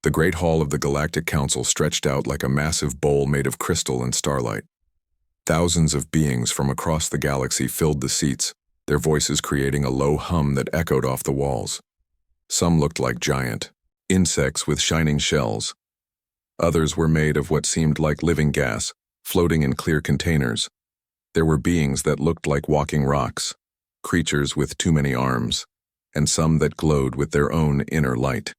The great hall of the Galactic Council stretched out like a massive bowl made of crystal and starlight. Thousands of beings from across the galaxy filled the seats, their voices creating a low hum that echoed off the walls. Some looked like giant insects with shining shells. Others were made of what seemed like living gas, floating in clear containers. There were beings that looked like walking rocks, creatures with too many arms, and some that glowed with their own inner light.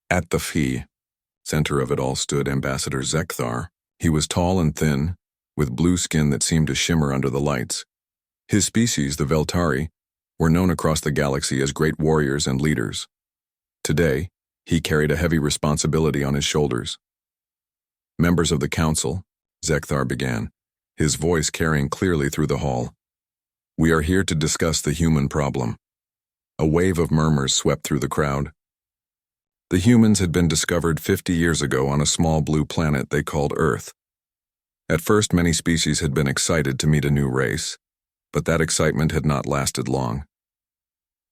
At the center of it all stood Ambassador Zekthar. He was tall and thin, with blue skin that seemed to shimmer under the lights. His species, the Veltari, were known across the galaxy as great warriors and leaders. Today, he carried a heavy responsibility on his shoulders. Members of the council, Zekthar began, his voice carrying clearly through the hall. We are here to discuss the human problem. A wave of murmurs swept through the crowd. The humans had been discovered 50 years ago on a small blue planet they called Earth. At first, many species had been excited to meet a new race, but that excitement had not lasted long.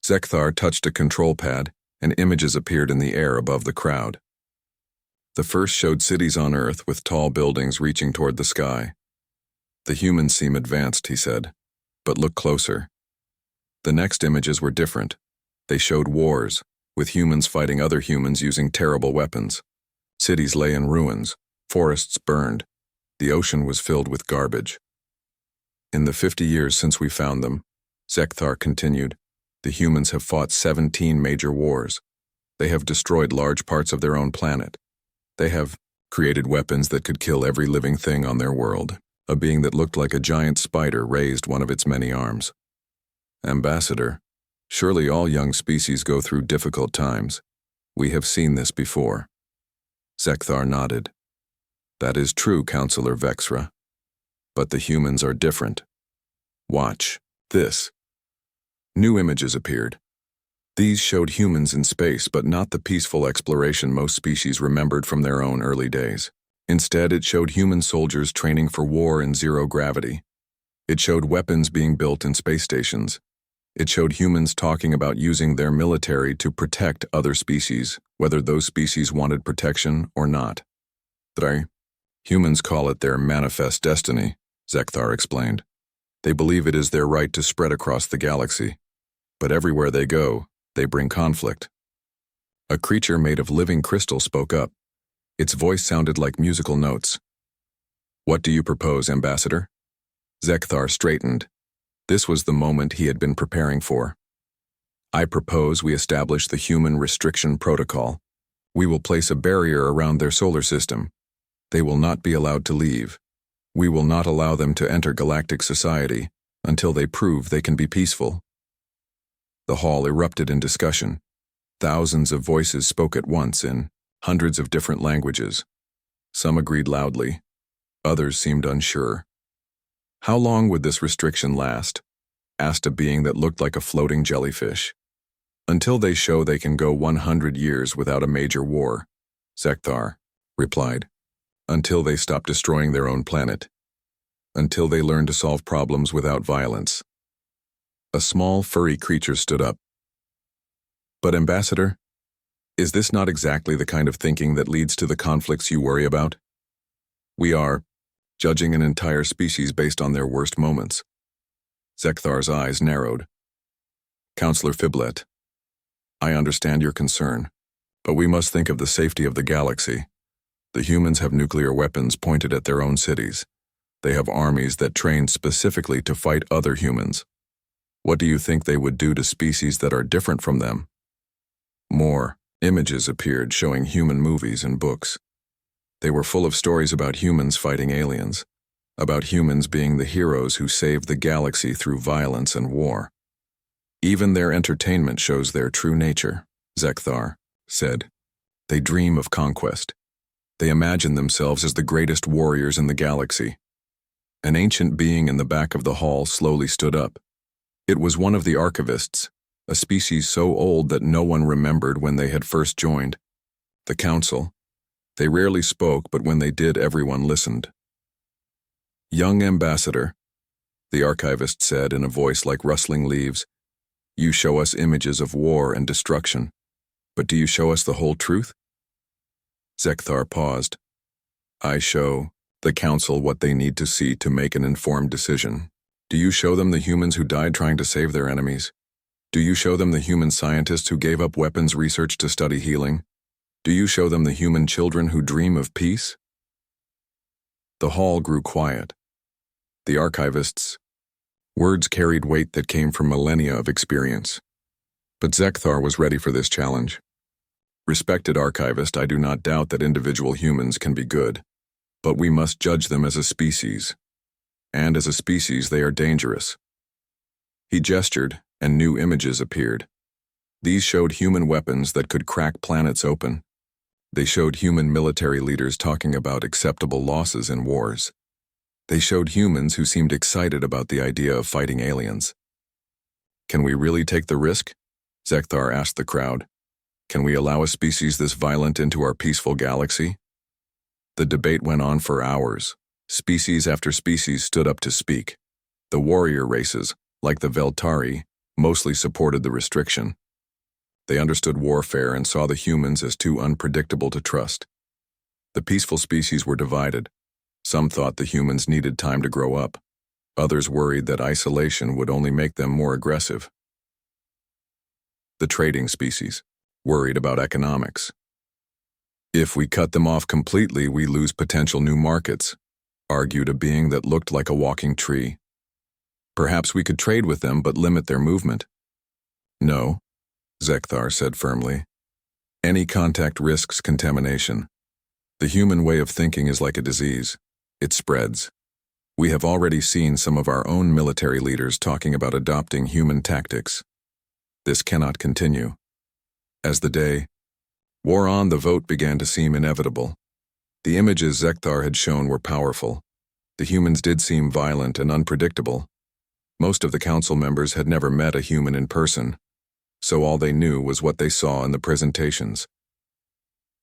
Zekthar touched a control pad, and images appeared in the air above the crowd. The first showed cities on Earth with tall buildings reaching toward the sky. The humans seem advanced, he said, but look closer. The next images were different. They showed wars, with humans fighting other humans using terrible weapons. Cities lay in ruins, forests burned, the ocean was filled with garbage. In the 50 years since we found them, Zekthar continued, the humans have fought 17 major wars. They have destroyed large parts of their own planet. They have created weapons that could kill every living thing on their world. A being that looked like a giant spider raised one of its many arms. Ambassador, surely all young species go through difficult times. We have seen this before. Zekthar nodded. That is true, Counselor Vexra. But the humans are different. Watch this. New images appeared. These showed humans in space, but not the peaceful exploration most species remembered from their own early days. Instead, it showed human soldiers training for war in zero gravity. It showed weapons being built in space stations. It showed humans talking about using their military to protect other species, whether those species wanted protection or not. Humans call it their manifest destiny, Zekthar explained. They believe it is their right to spread across the galaxy. But everywhere they go, they bring conflict. A creature made of living crystal spoke up. Its voice sounded like musical notes. What do you propose, Ambassador? Zekthar straightened. This was the moment he had been preparing for. I propose we establish the Human Restriction Protocol. We will place a barrier around their solar system. They will not be allowed to leave. We will not allow them to enter galactic society until they prove they can be peaceful. The hall erupted in discussion. Thousands of voices spoke at once in hundreds of different languages. Some agreed loudly. Others seemed unsure. How long would this restriction last? Asked a being that looked like a floating jellyfish. Until they show they can go 100 years without a major war, Zekthar replied. Until they stop destroying their own planet. Until they learn to solve problems without violence. A small, furry creature stood up. But Ambassador, is this not exactly the kind of thinking that leads to the conflicts you worry about? We are judging an entire species based on their worst moments. Zekthar's eyes narrowed. Counselor Fiblet, I understand your concern, but we must think of the safety of the galaxy. The humans have nuclear weapons pointed at their own cities. They have armies that train specifically to fight other humans. What do you think they would do to species that are different from them? More images appeared showing human movies and books. They were full of stories about humans fighting aliens, about humans being the heroes who saved the galaxy through violence and war. Even their entertainment shows their true nature, Zekthar said. They dream of conquest. They imagine themselves as the greatest warriors in the galaxy. An ancient being in the back of the hall slowly stood up. It was one of the archivists, a species so old that no one remembered when they had first joined. The council. They rarely spoke, but when they did, everyone listened. Young Ambassador, the archivist said in a voice like rustling leaves, you show us images of war and destruction, But do you show us the whole truth? Zekthar paused. I show the council what they need to see to make an informed decision. Do you show them the humans who died trying to save their enemies? Do you show them the human scientists who gave up weapons research to study healing? Do you show them the human children who dream of peace? The hall grew quiet. The archivists' words carried weight that came from millennia of experience. But Zekthar was ready for this challenge. Respected archivist, I do not doubt that individual humans can be good, but we must judge them as a species. And as a species, they are dangerous. He gestured, and new images appeared. These showed human weapons that could crack planets open. They showed human military leaders talking about acceptable losses in wars. They showed humans who seemed excited about the idea of fighting aliens. Can we really take the risk? Zekthar asked the crowd. Can we allow a species this violent into our peaceful galaxy? The debate went on for hours. Species after species stood up to speak. The warrior races, like the Veltari, mostly supported the restriction. They understood warfare and saw the humans as too unpredictable to trust. The peaceful species were divided. Some thought the humans needed time to grow up. Others worried that isolation would only make them more aggressive. The trading species, worried about economics. If we cut them off completely, we lose potential new markets, argued a being that looked like a walking tree. Perhaps we could trade with them but limit their movement. No, Zekthar said firmly. Any contact risks contamination. The human way of thinking is like a disease. It spreads. We have already seen some of our own military leaders talking about adopting human tactics. This cannot continue. As the day wore on, the vote began to seem inevitable. The images Zekthar had shown were powerful. The humans did seem violent and unpredictable. Most of the council members had never met a human in person, so all they knew was what they saw in the presentations.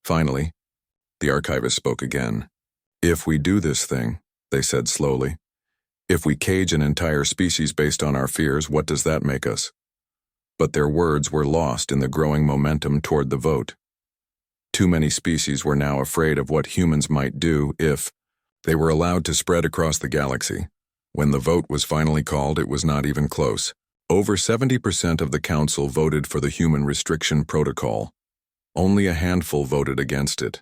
Finally, the archivist spoke again. If we do this thing, they said slowly, if we cage an entire species based on our fears, what does that make us? But their words were lost in the growing momentum toward the vote. Too many species were now afraid of what humans might do if they were allowed to spread across the galaxy. When the vote was finally called, it was not even close. Over 70% of the council voted for the human restriction protocol. Only a handful voted against it.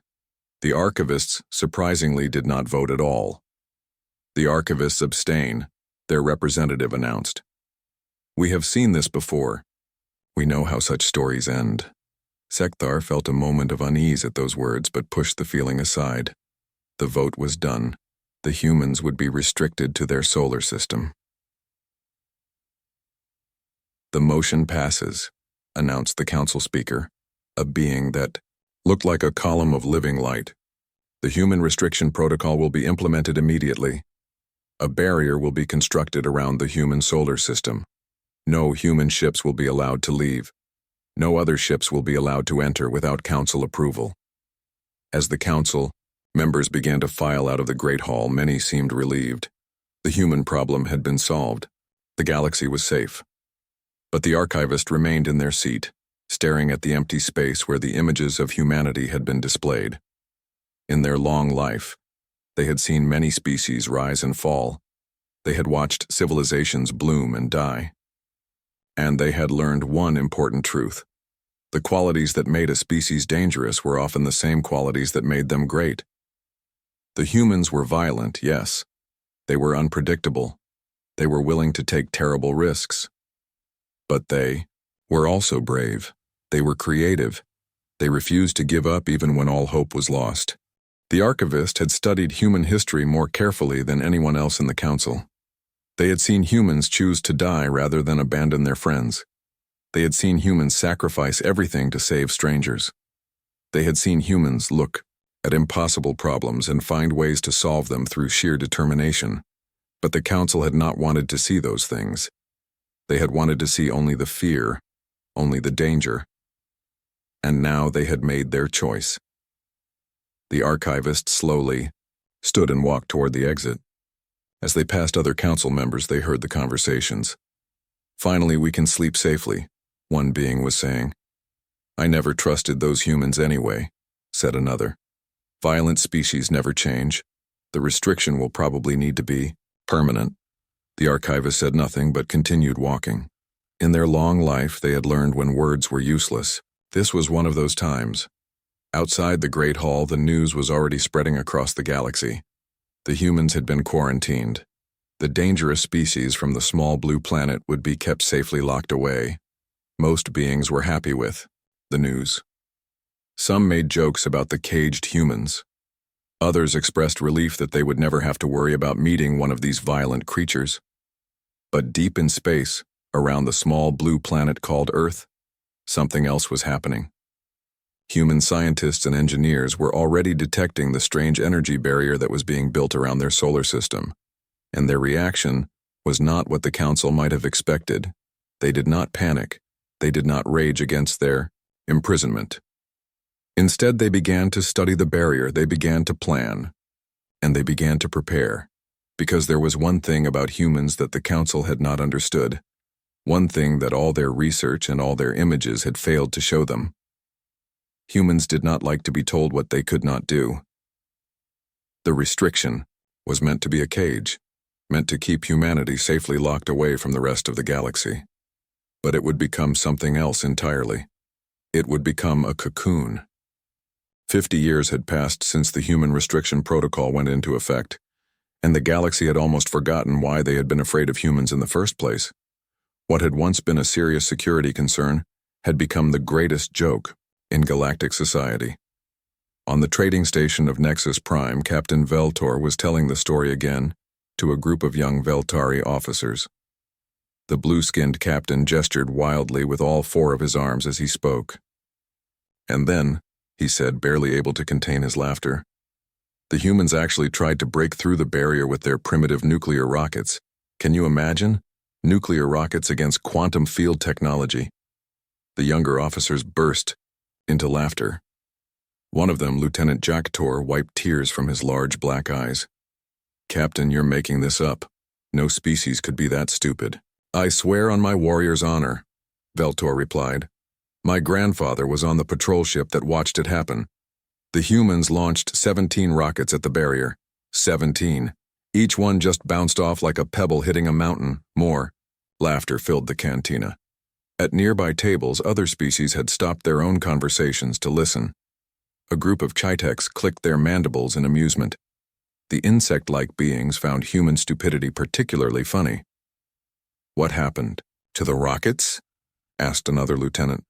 The archivists, surprisingly, did not vote at all. The archivists abstain, their representative announced. We have seen this before. We know how such stories end. Zekthar felt a moment of unease at those words but pushed the feeling aside. The vote was done. The humans would be restricted to their solar system. The motion passes, announced the council speaker, a being that looked like a column of living light. The human restriction protocol will be implemented immediately. A barrier will be constructed around the human solar system. No human ships will be allowed to leave. No other ships will be allowed to enter without council approval. As the council members began to file out of the Great Hall, many seemed relieved. The human problem had been solved. The galaxy was safe. But the archivist remained in their seat, staring at the empty space where the images of humanity had been displayed. In their long life, they had seen many species rise and fall. They had watched civilizations bloom and die. And they had learned one important truth. The qualities that made a species dangerous were often the same qualities that made them great. The humans were violent, yes. They were unpredictable. They were willing to take terrible risks. But they were also brave. They were creative. They refused to give up even when all hope was lost. The archivist had studied human history more carefully than anyone else in the council. They had seen humans choose to die rather than abandon their friends. They had seen humans sacrifice everything to save strangers. They had seen humans look at impossible problems and find ways to solve them through sheer determination. But the council had not wanted to see those things. They had wanted to see only the fear, only the danger. And now they had made their choice. The archivist slowly stood and walked toward the exit. As they passed other council members, they heard the conversations. Finally, we can sleep safely, one being was saying. I never trusted those humans anyway, said another. Violent species never change. The restriction will probably need to be permanent. The archivist said nothing but continued walking. In their long life, they had learned when words were useless. This was one of those times. Outside the Great Hall, the news was already spreading across the galaxy. The humans had been quarantined. The dangerous species from the small blue planet would be kept safely locked away. Most beings were happy with the news. Some made jokes about the caged humans. Others expressed relief that they would never have to worry about meeting one of these violent creatures. But deep in space, around the small blue planet called Earth, something else was happening. Human scientists and engineers were already detecting the strange energy barrier that was being built around their solar system, and their reaction was not what the Council might have expected. They did not panic. They did not rage against their imprisonment. Instead, they began to study the barrier, they began to plan, and they began to prepare, because there was one thing about humans that the Council had not understood, one thing that all their research and all their images had failed to show them. Humans did not like to be told what they could not do. The restriction was meant to be a cage, meant to keep humanity safely locked away from the rest of the galaxy. But it would become something else entirely. It would become a cocoon. 50 years had passed since the human restriction protocol went into effect, and the galaxy had almost forgotten why they had been afraid of humans in the first place. What had once been a serious security concern had become the greatest joke in galactic society. On the trading station of Nexus Prime, Captain Veltor was telling the story again to a group of young Veltari officers. The blue-skinned captain gestured wildly with all four of his arms as he spoke. And then, he said, barely able to contain his laughter, the humans actually tried to break through the barrier with their primitive nuclear rockets. Can you imagine? Nuclear rockets against quantum field technology. The younger officers burst into laughter. One of them, Lieutenant Jaktor, wiped tears from his large black eyes. Captain, you're making this up. No species could be that stupid. I swear on my warrior's honor, Veltor replied. My grandfather was on the patrol ship that watched it happen. The humans launched 17 rockets at the barrier. 17. Each one just bounced off like a pebble hitting a mountain. More. Laughter filled the cantina. At nearby tables, other species had stopped their own conversations to listen. A group of Chiteks clicked their mandibles in amusement. The insect-like beings found human stupidity particularly funny. What happened? To the rockets? Asked another lieutenant.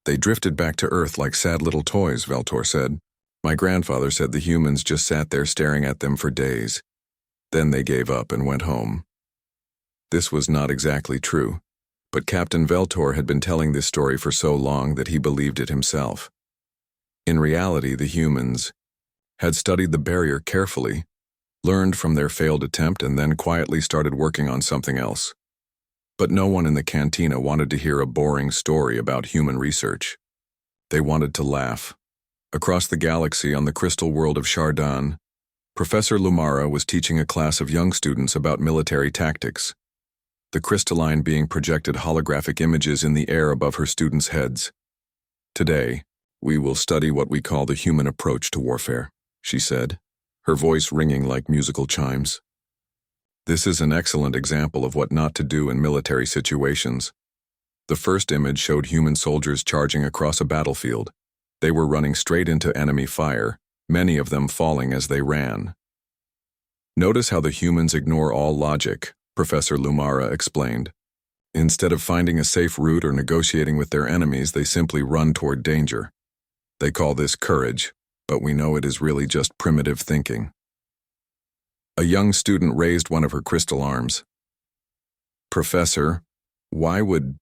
They drifted back to Earth like sad little toys, Veltor said. My grandfather said the humans just sat there staring at them for days. Then they gave up and went home. This was not exactly true, but Captain Veltor had been telling this story for so long that he believed it himself. In reality, the humans had studied the barrier carefully, learned from their failed attempt, and then quietly started working on something else. But no one in the cantina wanted to hear a boring story about human research. They wanted to laugh. Across the galaxy on the crystal world of Shardan, Professor Lumara was teaching a class of young students about military tactics. The crystalline being projected holographic images in the air above her students' heads. Today, we will study what we call the human approach to warfare, she said, her voice ringing like musical chimes. This is an excellent example of what not to do in military situations. The first image showed human soldiers charging across a battlefield. They were running straight into enemy fire, many of them falling as they ran. Notice how the humans ignore all logic, Professor Lumara explained. Instead of finding a safe route or negotiating with their enemies, they simply run toward danger. They call this courage, but we know it is really just primitive thinking. A young student raised one of her crystal arms. Professor, why would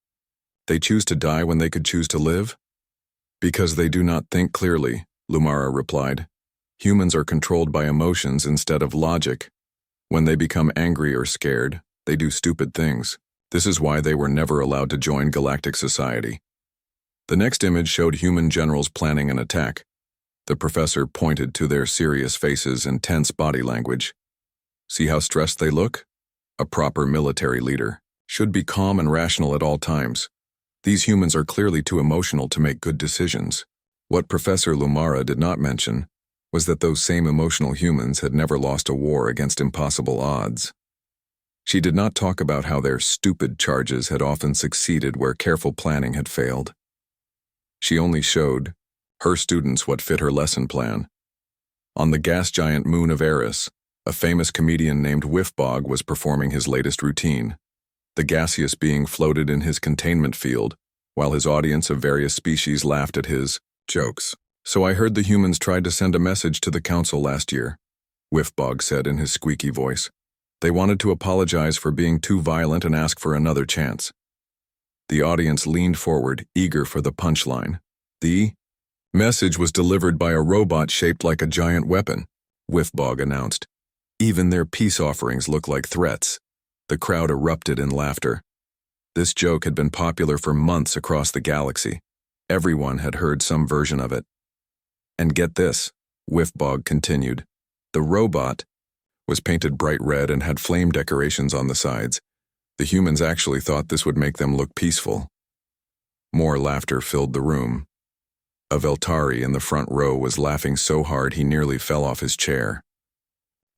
they choose to die when they could choose to live? Because they do not think clearly, Lumara replied. Humans are controlled by emotions instead of logic. When they become angry or scared, they do stupid things. This is why they were never allowed to join galactic society. The next image showed human generals planning an attack. The professor pointed to their serious faces and tense body language. See how stressed they look? A proper military leader should be calm and rational at all times. These humans are clearly too emotional to make good decisions. What Professor Lumara did not mention was that those same emotional humans had never lost a war against impossible odds. She did not talk about how their stupid charges had often succeeded where careful planning had failed. She only showed her students what fit her lesson plan. On the gas giant moon of Eris, a famous comedian named Whiffbog was performing his latest routine. The gaseous being floated in his containment field, while his audience of various species laughed at his jokes. "So I heard the humans tried to send a message to the council last year," Whiffbog said in his squeaky voice. "They wanted to apologize for being too violent and ask for another chance." The audience leaned forward, eager for the punchline. "The message was delivered by a robot shaped like a giant weapon," Whiffbog announced. "Even their peace offerings look like threats." The crowd erupted in laughter. This joke had been popular for months across the galaxy. Everyone had heard some version of it. "And get this," Whiffbog continued. "The robot was painted bright red and had flame decorations on the sides. The humans actually thought this would make them look peaceful." More laughter filled the room. A Veltari in the front row was laughing so hard he nearly fell off his chair.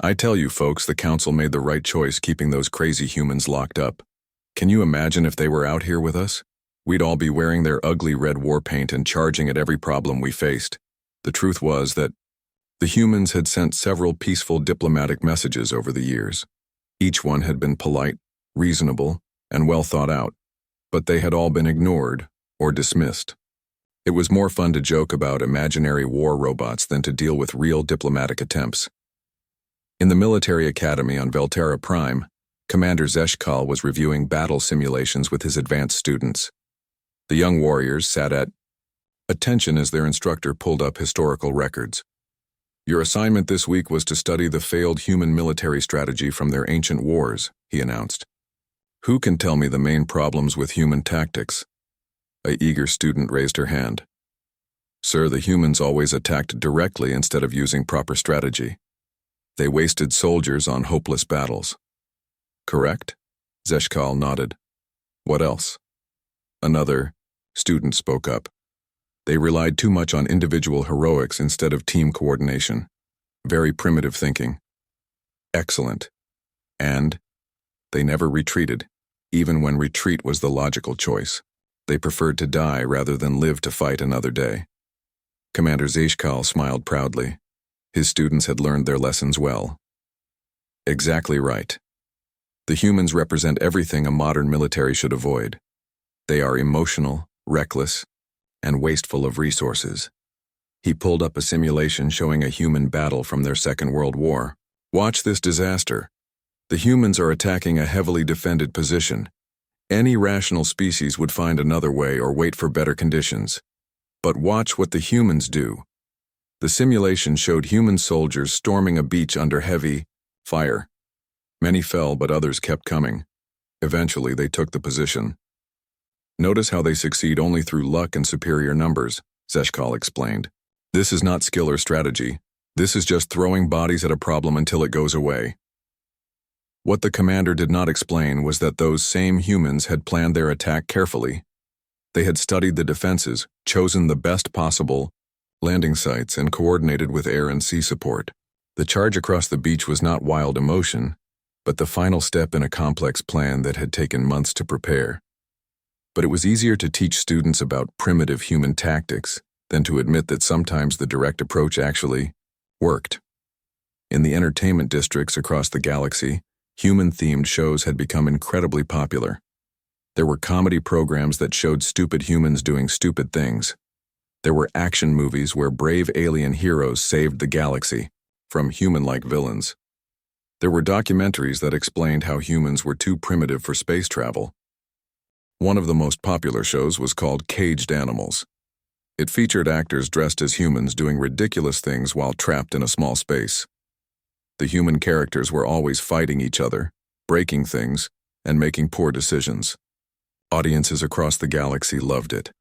"I tell you folks, the council made the right choice keeping those crazy humans locked up. Can you imagine if they were out here with us? We'd all be wearing their ugly red war paint and charging at every problem we faced." The truth was that the humans had sent several peaceful diplomatic messages over the years. Each one had been polite, reasonable, and well thought out, but they had all been ignored or dismissed. It was more fun to joke about imaginary war robots than to deal with real diplomatic attempts. In the military academy on Velterra Prime, Commander Zeshkal was reviewing battle simulations with his advanced students. The young warriors sat at attention as their instructor pulled up historical records. "Your assignment this week was to study the failed human military strategy from their ancient wars," he announced. "Who can tell me the main problems with human tactics?" A eager student raised her hand. "Sir, the humans always attacked directly instead of using proper strategy. They wasted soldiers on hopeless battles." "Correct?" Zeshkal nodded. "What else?" Another student spoke up. "They relied too much on individual heroics instead of team coordination. Very primitive thinking." "Excellent." "And they never retreated, even when retreat was the logical choice. They preferred to die rather than live to fight another day." Commander Zeshkal smiled proudly. His students had learned their lessons well. "Exactly right. The humans represent everything a modern military should avoid. They are emotional, reckless, and wasteful of resources." He pulled up a simulation showing a human battle from their Second World War. "Watch this disaster. The humans are attacking a heavily defended position. Any rational species would find another way or wait for better conditions. But watch what the humans do." The simulation showed human soldiers storming a beach under heavy fire. Many fell, but others kept coming. Eventually, they took the position. "Notice how they succeed only through luck and superior numbers," Zeshkal explained. "This is not skill or strategy. This is just throwing bodies at a problem until it goes away." What the commander did not explain was that those same humans had planned their attack carefully. They had studied the defenses, chosen the best possible landing sites, and coordinated with air and sea support. The charge across the beach was not wild emotion, but the final step in a complex plan that had taken months to prepare. But it was easier to teach students about primitive human tactics than to admit that sometimes the direct approach actually worked. In the entertainment districts across the galaxy, human-themed shows had become incredibly popular. There were comedy programs that showed stupid humans doing stupid things. There were action movies where brave alien heroes saved the galaxy from human-like villains. There were documentaries that explained how humans were too primitive for space travel. One of the most popular shows was called Caged Animals. It featured actors dressed as humans doing ridiculous things while trapped in a small space. The human characters were always fighting each other, breaking things, and making poor decisions. Audiences across the galaxy loved it.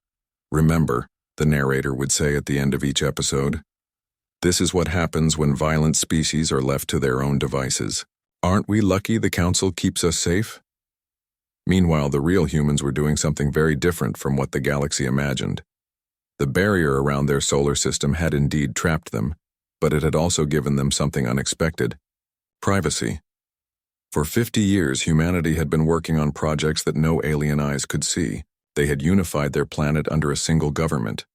"Remember," the narrator would say at the end of each episode, "this is what happens when violent species are left to their own devices. Aren't we lucky the council keeps us safe?" Meanwhile, the real humans were doing something very different from what the galaxy imagined. The barrier around their solar system had indeed trapped them, but it had also given them something unexpected: privacy. For 50 years, humanity had been working on projects that no alien eyes could see. They had unified their planet under a single government.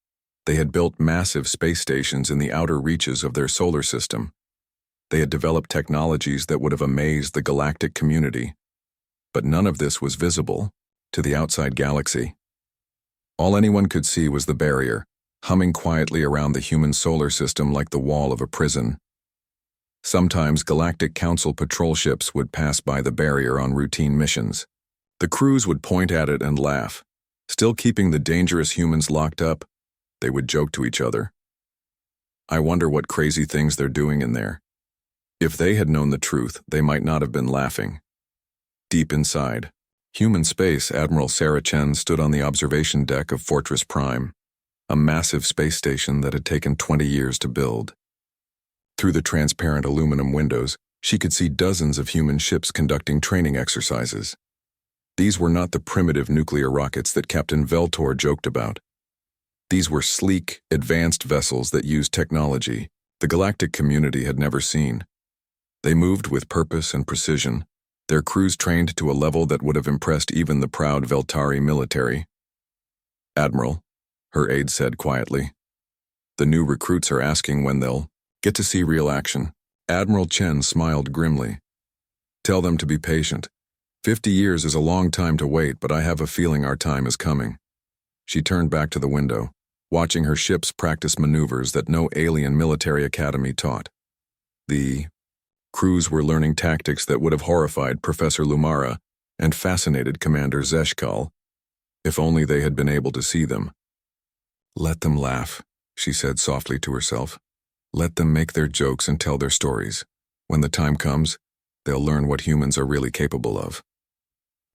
They had built massive space stations in the outer reaches of their solar system. They had developed technologies that would have amazed the galactic community. But none of this was visible to the outside galaxy. All anyone could see was the barrier, humming quietly around the human solar system like the wall of a prison. Sometimes Galactic Council patrol ships would pass by the barrier on routine missions. The crews would point at it and laugh. Still keeping the dangerous humans locked up, they would joke to each other. I wonder what crazy things they're doing in there. If they had known the truth, they might not have been laughing. Deep inside human space, Admiral Sarah Chen stood on the observation deck of Fortress Prime, a massive space station that had taken 20 years to build. Through the transparent aluminum windows, she could see dozens of human ships conducting training exercises. These were not the primitive nuclear rockets that Captain Veltor joked about. These were sleek, advanced vessels that used technology the galactic community had never seen. They moved with purpose and precision, their crews trained to a level that would have impressed even the proud Veltari military. "Admiral," her aide said quietly, "the new recruits are asking when they'll get to see real action." Admiral Chen smiled grimly. "Tell them to be patient. 50 years is a long time to wait, but I have a feeling our time is coming." She turned back to the window, watching her ships practice maneuvers that no alien military academy taught. The crews were learning tactics that would have horrified Professor Lumara and fascinated Commander Zeshkal, if only they had been able to see them. "Let them laugh," she said softly to herself. "Let them make their jokes and tell their stories. When the time comes, they'll learn what humans are really capable of."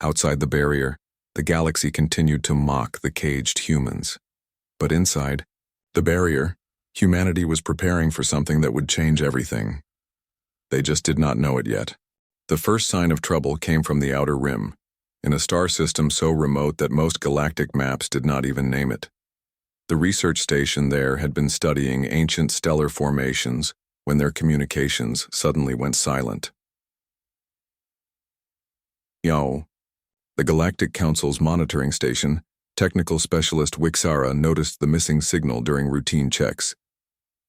Outside the barrier, the galaxy continued to mock the caged humans. But inside the barrier, humanity was preparing for something that would change everything. They just did not know it yet. The first sign of trouble came from the outer rim, in a star system so remote that most galactic maps did not even name it. The research station there had been studying ancient stellar formations when their communications suddenly went silent. Yo. The Galactic Council's monitoring station, technical specialist Wixara noticed the missing signal during routine checks.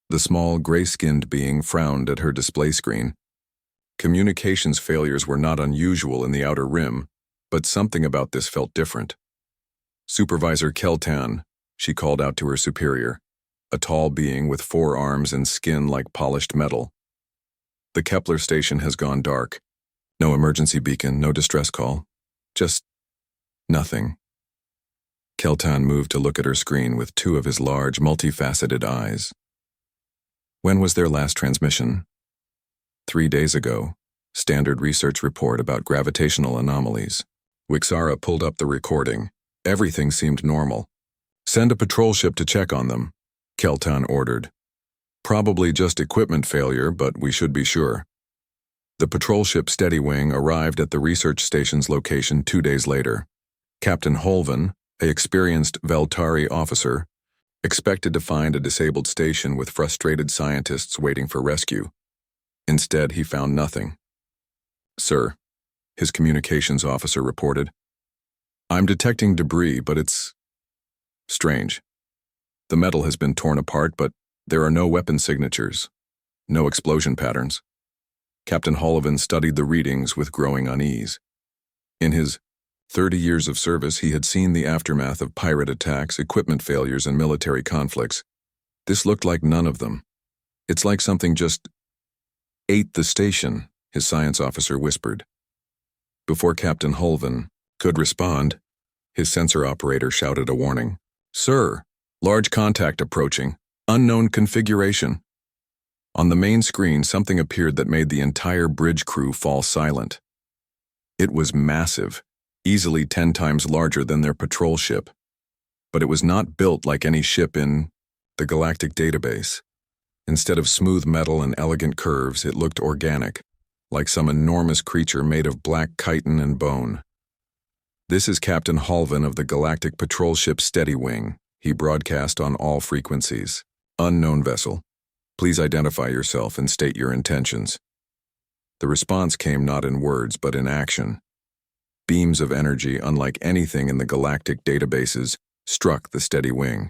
The small, gray-skinned being frowned at her display screen. Communications failures were not unusual in the outer rim, but something about this felt different. "Supervisor Keltan," she called out to her superior, a tall being with 4 arms and skin like polished metal. "The Kepler station has gone dark. No emergency beacon, no distress call. Just nothing." Keltan moved to look at her screen with 2 of his large, multifaceted eyes. "When was their last transmission?" 3 days ago. Standard research report about gravitational anomalies." Wixara pulled up the recording. Everything seemed normal. "Send a patrol ship to check on them," Keltan ordered. "Probably just equipment failure, but we should be sure." The patrol ship Steadywing arrived at the research station's location 2 days later. Captain Holven, an experienced Veltari officer, expected to find a disabled station with frustrated scientists waiting for rescue. Instead, he found nothing. "Sir," his communications officer reported, "I'm detecting debris, but it's strange. The metal has been torn apart, but there are no weapon signatures, no explosion patterns." Captain Holven studied the readings with growing unease. In his 30 years of service, he had seen the aftermath of pirate attacks, equipment failures, and military conflicts. This looked like none of them. "It's like something just ate the station," his science officer whispered. Before Captain Holven could respond, his sensor operator shouted a warning. "Sir, large contact approaching, unknown configuration." On the main screen, something appeared that made the entire bridge crew fall silent. It was massive, easily 10 times larger than their patrol ship. But it was not built like any ship in the galactic database. Instead of smooth metal and elegant curves, it looked organic, like some enormous creature made of black chitin and bone. "This is Captain Halvan of the Galactic Patrol Ship Steady Wing," he broadcast on all frequencies. "Unknown vessel. Please identify yourself and state your intentions." The response came not in words but in action. Beams of energy, unlike anything in the galactic databases, struck the Steady Wing.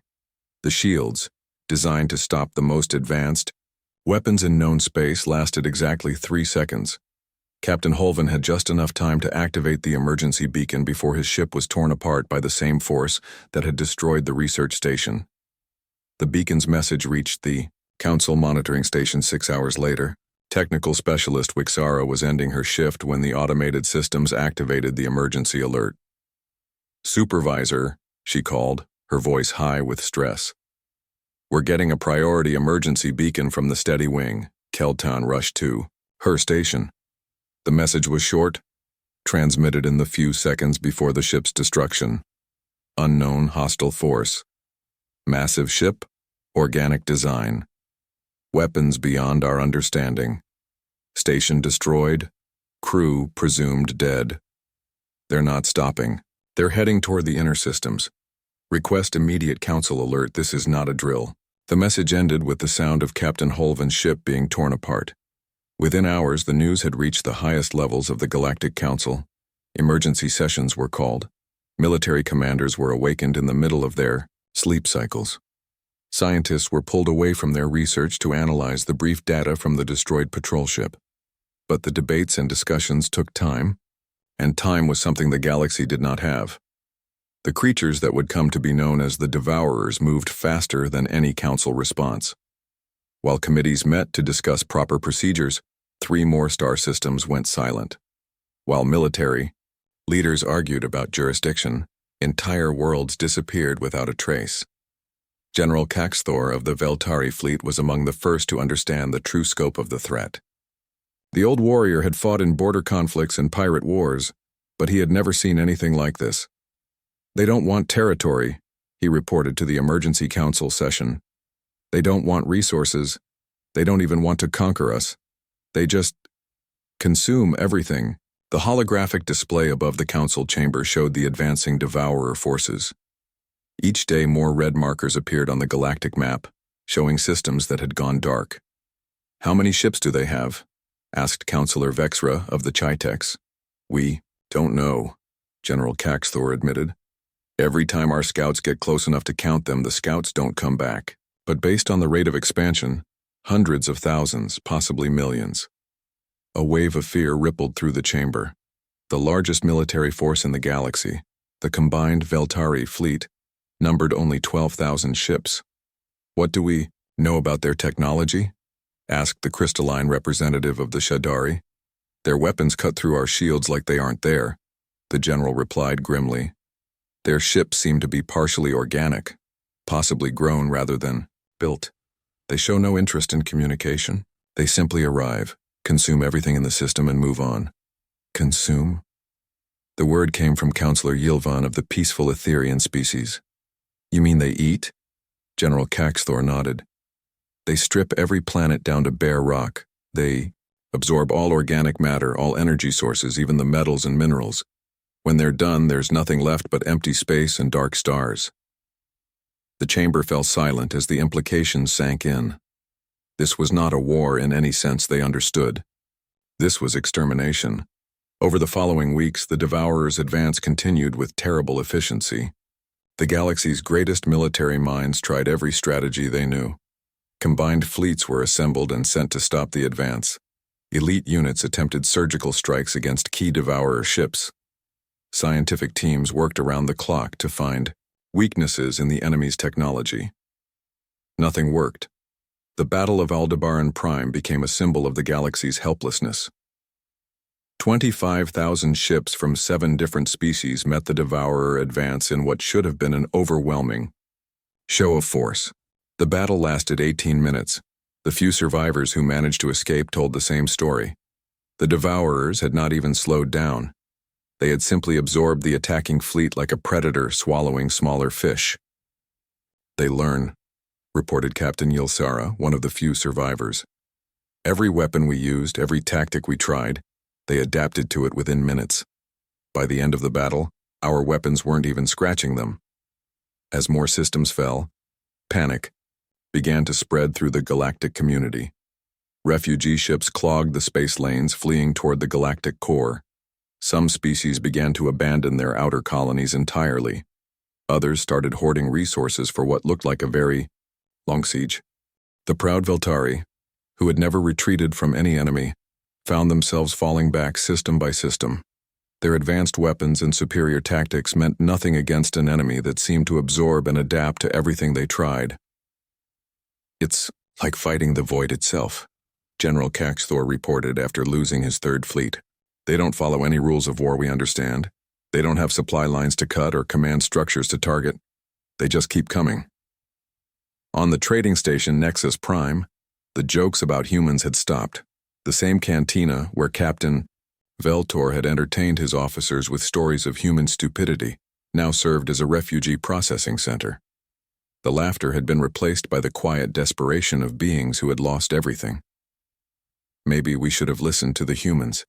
The shields, designed to stop the most advanced weapons in known space, lasted exactly 3 seconds. Captain Halvan had just enough time to activate the emergency beacon before his ship was torn apart by the same force that had destroyed the research station. The beacon's message reached the Council monitoring station 6 hours later. Technical specialist Wixara was ending her shift when the automated systems activated the emergency alert. "Supervisor," she called, her voice high with stress. "We're getting a priority emergency beacon from the Steady Wing." Keltown rushed to her station. The message was short, transmitted in the few seconds before the ship's destruction. "Unknown hostile force. Massive ship, organic design. Weapons beyond our understanding. Station destroyed, crew presumed dead. They're not stopping. They're heading toward the inner systems. Request immediate council alert. This is not a drill." The message ended with the sound of Captain Halvan's ship being torn apart. Within hours, the news had reached the highest levels of the Galactic Council. Emergency sessions were called. Military commanders were awakened in the middle of their sleep cycles. Scientists were pulled away from their research to analyze the brief data from the destroyed patrol ship. But the debates and discussions took time, and time was something the galaxy did not have. The creatures that would come to be known as the Devourers moved faster than any council response. While committees met to discuss proper procedures, 3 more star systems went silent. While military leaders argued about jurisdiction, entire worlds disappeared without a trace. General Caxthor of the Veltari fleet was among the first to understand the true scope of the threat. The old warrior had fought in border conflicts and pirate wars, but he had never seen anything like this. "They don't want territory," he reported to the emergency council session. "They don't want resources. They don't even want to conquer us. They just consume everything." The holographic display above the council chamber showed the advancing Devourer forces. Each day more red markers appeared on the galactic map, showing systems that had gone dark. "How many ships do they have?" asked Councillor Vexra of the Chitex. "We don't know," General Caxthor admitted. "Every time our scouts get close enough to count them, the scouts don't come back. But based on the rate of expansion, hundreds of thousands, possibly millions." A wave of fear rippled through the chamber. The largest military force in the galaxy, the combined Veltari fleet, numbered only 12,000 ships. "What do we know about their technology?" asked the crystalline representative of the Shadari. "Their weapons cut through our shields like they aren't there," the general replied grimly. "Their ships seem to be partially organic, possibly grown rather than built. They show no interest in communication. They simply arrive, consume everything in the system, and move on." "Consume?" The word came from Councillor Yilvan of the peaceful Etherian species. "You mean they eat?" General Caxthor nodded. "They strip every planet down to bare rock. They absorb all organic matter, all energy sources, even the metals and minerals. When they're done, there's nothing left but empty space and dark stars." The chamber fell silent as the implications sank in. This was not a war in any sense they understood. This was extermination. Over the following weeks, the Devourers' advance continued with terrible efficiency. The galaxy's greatest military minds tried every strategy they knew. Combined fleets were assembled and sent to stop the advance. Elite units attempted surgical strikes against key Devourer ships. Scientific teams worked around the clock to find weaknesses in the enemy's technology. Nothing worked. The Battle of Aldebaran Prime became a symbol of the galaxy's helplessness. 25,000 ships from 7 different species met the Devourer advance in what should have been an overwhelming show of force. The battle lasted 18 minutes. The few survivors who managed to escape told the same story. The Devourers had not even slowed down. They had simply absorbed the attacking fleet like a predator swallowing smaller fish. "They learn," reported Captain Yilsara, one of the few survivors. "Every weapon we used, every tactic we tried, they adapted to it within minutes. By the end of the battle, Our weapons weren't even scratching them. As more systems fell, panic began to spread through the galactic community. Refugee ships clogged the space lanes, fleeing toward the galactic core. Some species began to abandon their outer colonies entirely. Others started hoarding resources for what looked like a very long siege. The proud Veltari, who had never retreated from any enemy, found themselves falling back system by system. Their advanced weapons and superior tactics meant nothing against an enemy that seemed to absorb and adapt to everything they tried. "It's like fighting the void itself," General Caxthor reported after losing his third fleet. "They don't follow any rules of war we understand. They don't have supply lines to cut or command structures to target. They just keep coming." On the trading station Nexus Prime, the jokes about humans had stopped. The same cantina where Captain Veltor had entertained his officers with stories of human stupidity now served as a refugee processing center. The laughter had been replaced by the quiet desperation of beings who had lost everything. "Maybe we should have listened to the humans,"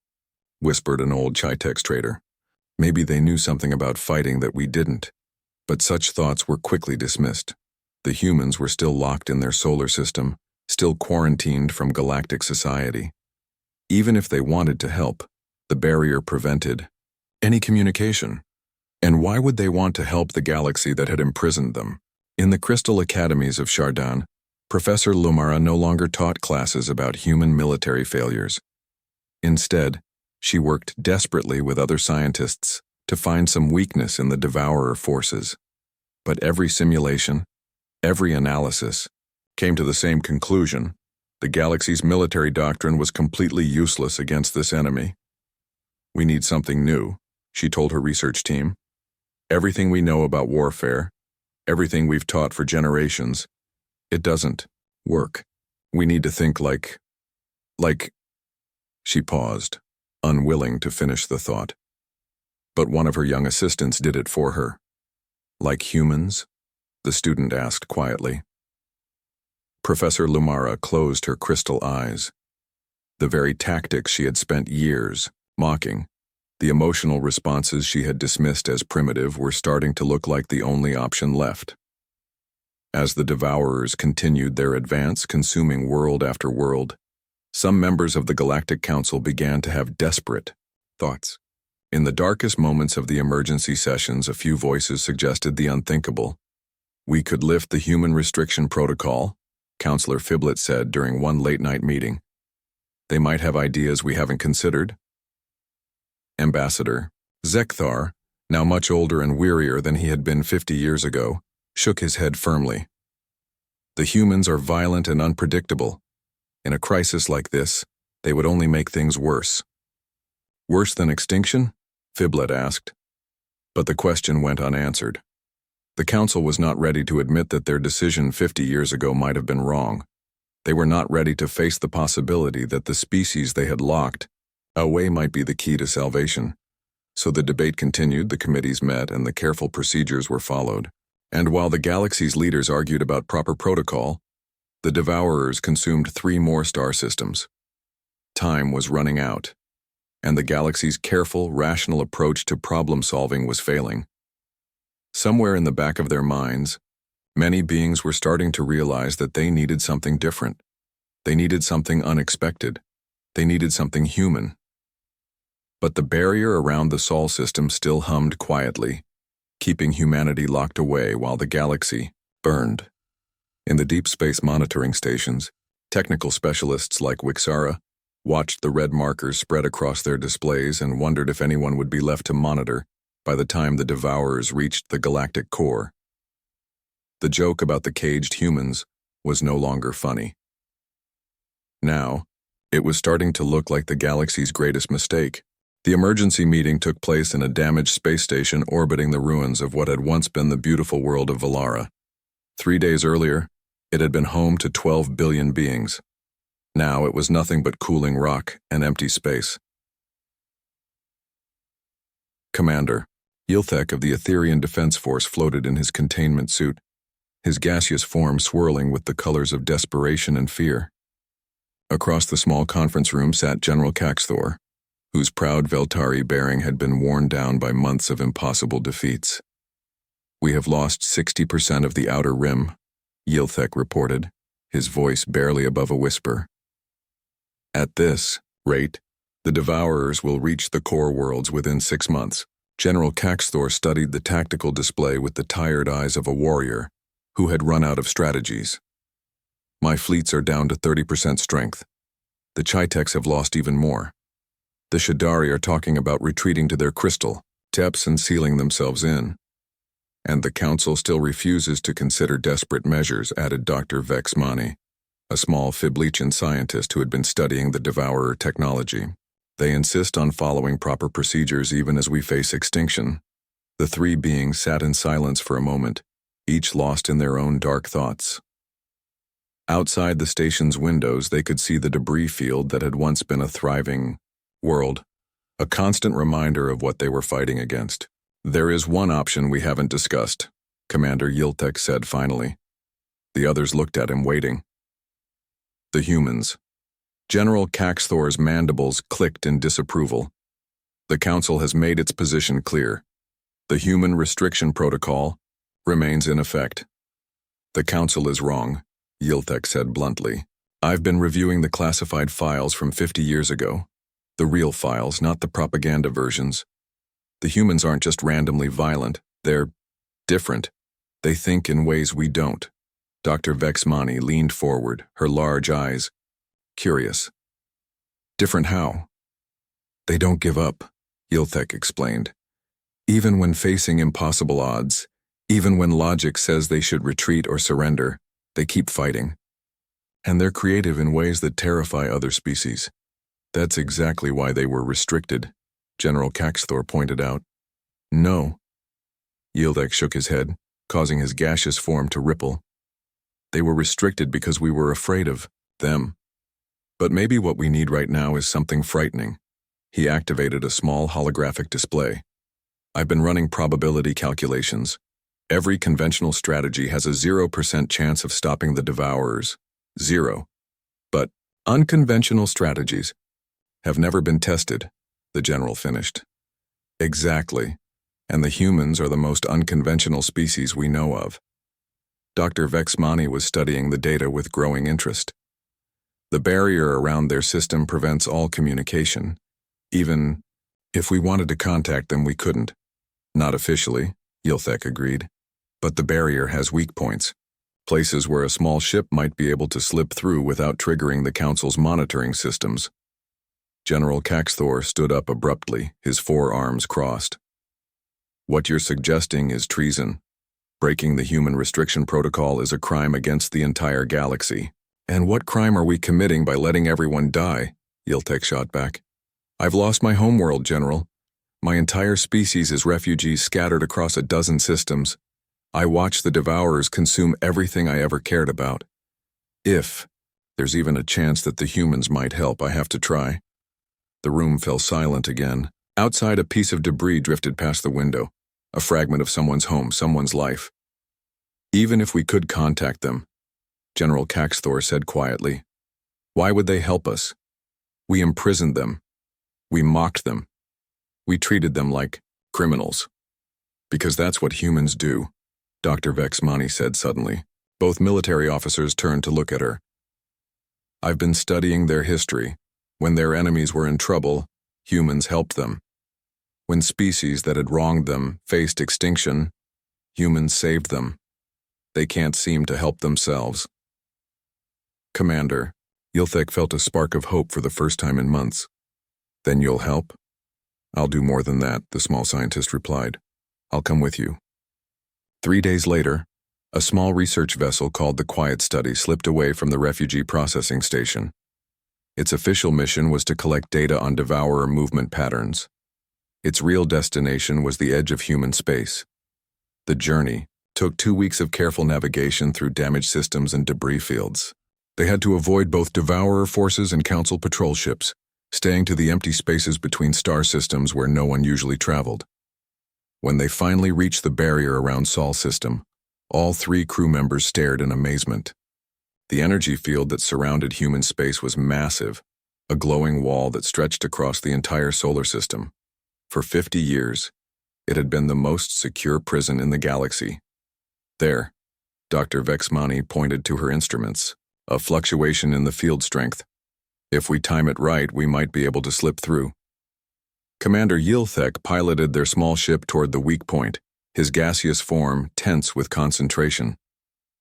whispered an old Chitex trader. "Maybe they knew something about fighting that we didn't." But such thoughts were quickly dismissed. The humans were still locked in their solar system, still quarantined from galactic society. Even if they wanted to help, the barrier prevented any communication. And why would they want to help the galaxy that had imprisoned them? In the crystal academies of Chardin, Professor Lumara no longer taught classes about human military failures. Instead, she worked desperately with other scientists to find some weakness in the devourer forces. But every simulation, every analysis, came to the same conclusion: the galaxy's military doctrine was completely useless against this enemy. "We need something new," she told her research team. "Everything we know about warfare, everything we've taught for generations, it doesn't work. We need to think like... She paused, unwilling to finish the thought. But one of her young assistants did it for her. "Like humans?" the student asked quietly. Professor Lumara closed her crystal eyes. The very tactics she had spent years mocking, the emotional responses she had dismissed as primitive, were starting to look like the only option left. As the Devourers continued their advance, consuming world after world, some members of the Galactic Council began to have desperate thoughts. In the darkest moments of the emergency sessions, a few voices suggested the unthinkable. "We could lift the human restriction protocol," Counselor Fiblet said during one late-night meeting. "They might have ideas we haven't considered." Ambassador Zekthar, now much older and wearier than he had been 50 years ago, shook his head firmly. "The humans are violent and unpredictable. In a crisis like this, they would only make things worse." "Worse than extinction?" Fiblet asked. But the question went unanswered. The Council was not ready to admit that their decision 50 years ago might have been wrong. They were not ready to face the possibility that the species they had locked away might be the key to salvation. So the debate continued, the committees met, and the careful procedures were followed. And while the galaxy's leaders argued about proper protocol, the Devourers consumed 3 more star systems. Time was running out, and the galaxy's careful, rational approach to problem-solving was failing. Somewhere in the back of their minds, many beings were starting to realize that they needed something different. They needed something unexpected. They needed something human. But the barrier around the Sol system still hummed quietly, keeping humanity locked away while the galaxy burned. In the deep space monitoring stations, technical specialists like Wixara watched the red markers spread across their displays and wondered if anyone would be left to monitor by the time the Devourers reached the galactic core. The joke about the caged humans was no longer funny. Now, it was starting to look like the galaxy's greatest mistake. The emergency meeting took place in a damaged space station orbiting the ruins of what had once been the beautiful world of Valara. 3 days earlier, it had been home to 12 billion beings. Now it was nothing but cooling rock and empty space. Commander Yilthek of the Etherian Defense Force floated in his containment suit, his gaseous form swirling with the colors of desperation and fear. Across the small conference room sat General Caxthor, whose proud Veltari bearing had been worn down by months of impossible defeats. "We have lost 60% of the outer rim," Yilthek reported, his voice barely above a whisper. "At this rate, the Devourers will reach the core worlds within 6 months." General Caxthor studied the tactical display with the tired eyes of a warrior who had run out of strategies. "My fleets are down to 30% strength. The Chiteks have lost even more. The Shadari are talking about retreating to their crystal depths and sealing themselves in. And the Council still refuses to consider desperate measures," added Dr. Vexmani, a small Fiblician scientist who had been studying the Devourer technology. "They insist on following proper procedures even as we face extinction." The three beings sat in silence for a moment, each lost in their own dark thoughts. Outside the station's windows, they could see the debris field that had once been a thriving world, a constant reminder of what they were fighting against. "There is one option we haven't discussed," Commander Yiltek said finally. The others looked at him, waiting. "The humans." General Caxthor's mandibles clicked in disapproval. "The Council has made its position clear. The human restriction protocol remains in effect." "The Council is wrong," Yiltek said bluntly. "I've been reviewing the classified files from 50 years ago. The real files, not the propaganda versions. The humans aren't just randomly violent, they're different. They think in ways we don't." Dr. Vexmani leaned forward, her large eyes curious. "Different how?" "They don't give up," Yiltek explained. "Even when facing impossible odds, even when logic says they should retreat or surrender, they keep fighting. And they're creative in ways that terrify other species. That's exactly why they were restricted," General Caxthor pointed out. "No." Yiltek shook his head, causing his gaseous form to ripple. "They were restricted because we were afraid of them. But maybe what we need right now is something frightening." He activated a small holographic display. "I've been running probability calculations. Every conventional strategy has a 0% chance of stopping the Devourers. 0. But unconventional strategies have never been tested," the general finished. "Exactly. And the humans are the most unconventional species we know of." Dr. Vexmani was studying the data with growing interest. "The barrier around their system prevents all communication. Even if we wanted to contact them, we couldn't." "Not officially," Yilthek agreed. "But the barrier has weak points. Places where a small ship might be able to slip through without triggering the Council's monitoring systems." General Caxthor stood up abruptly, his forearms crossed. "What you're suggesting is treason. Breaking the human restriction protocol is a crime against the entire galaxy." "And what crime are we committing by letting everyone die?" Yiltek shot back. "I've lost my homeworld, General. My entire species is refugees scattered across a dozen systems. I watch the Devourers consume everything I ever cared about. If there's even a chance that the humans might help, I have to try." The room fell silent again. Outside, a piece of debris drifted past the window, a fragment of someone's home, someone's life. "Even if we could contact them," General Caxthor said quietly, "why would they help us? We imprisoned them. We mocked them. We treated them like criminals. Because that's what humans do," Dr. Vexmani said suddenly. Both military officers turned to look at her. "I've been studying their history. When their enemies were in trouble, humans helped them. When species that had wronged them faced extinction, humans saved them. They can't seem to help themselves." "Commander," Yilthek felt a spark of hope for the first time in months. "Then you'll help?" "I'll do more than that," the small scientist replied. "I'll come with you." 3 days later, a small research vessel called the Quiet Study slipped away from the refugee processing station. Its official mission was to collect data on Devourer movement patterns. Its real destination was the edge of human space. The journey took 2 weeks of careful navigation through damaged systems and debris fields. They had to avoid both Devourer forces and Council patrol ships, staying to the empty spaces between star systems where no one usually traveled. When they finally reached the barrier around Sol system, all 3 crew members stared in amazement. The energy field that surrounded human space was massive, a glowing wall that stretched across the entire solar system. For 50 years, it had been the most secure prison in the galaxy. There, Dr. Vexmani pointed to her instruments, a fluctuation in the field strength. If we time it right, we might be able to slip through. Commander Yilthek piloted their small ship toward the weak point, his gaseous form tense with concentration.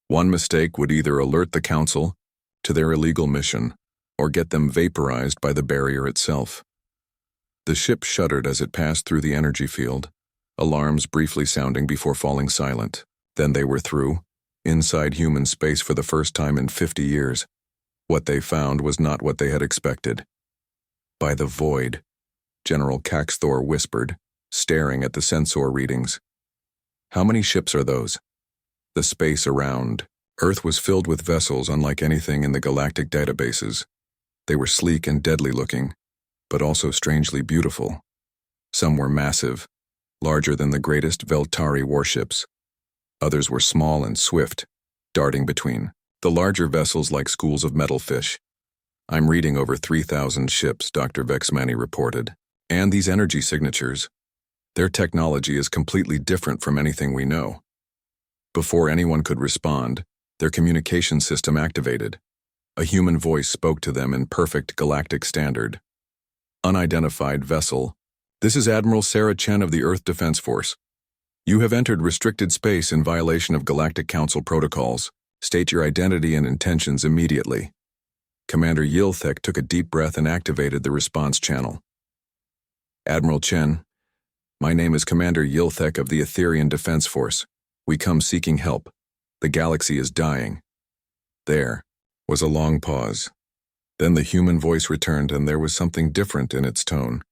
One mistake would either alert the Council to their illegal mission or get them vaporized by the barrier itself. The ship shuddered as it passed through the energy field, alarms briefly sounding before falling silent. Then they were through, inside human space for the first time in 50 years. What they found was not what they had expected. By the void, General Caxthor whispered, staring at the sensor readings. How many ships are those? The space around Earth was filled with vessels unlike anything in the galactic databases. They were sleek and deadly looking, but also strangely beautiful. Some were massive, larger than the greatest Veltari warships. Others were small and swift, darting between the larger vessels like schools of metal fish. I'm reading over 3,000 ships, Dr. Vexmani reported. And these energy signatures. Their technology is completely different from anything we know. Before anyone could respond, their communication system activated. A human voice spoke to them in perfect galactic standard. Unidentified vessel. This is Admiral Sarah Chen of the Earth Defense Force. You have entered restricted space in violation of Galactic Council protocols. State your identity and intentions immediately. Commander Yilthek took a deep breath and activated the response channel. Admiral Chen, my name is Commander Yilthek of the Etherian Defense Force. We come seeking help. The galaxy is dying. There was a long pause. Then the human voice returned and there was something different in its tone.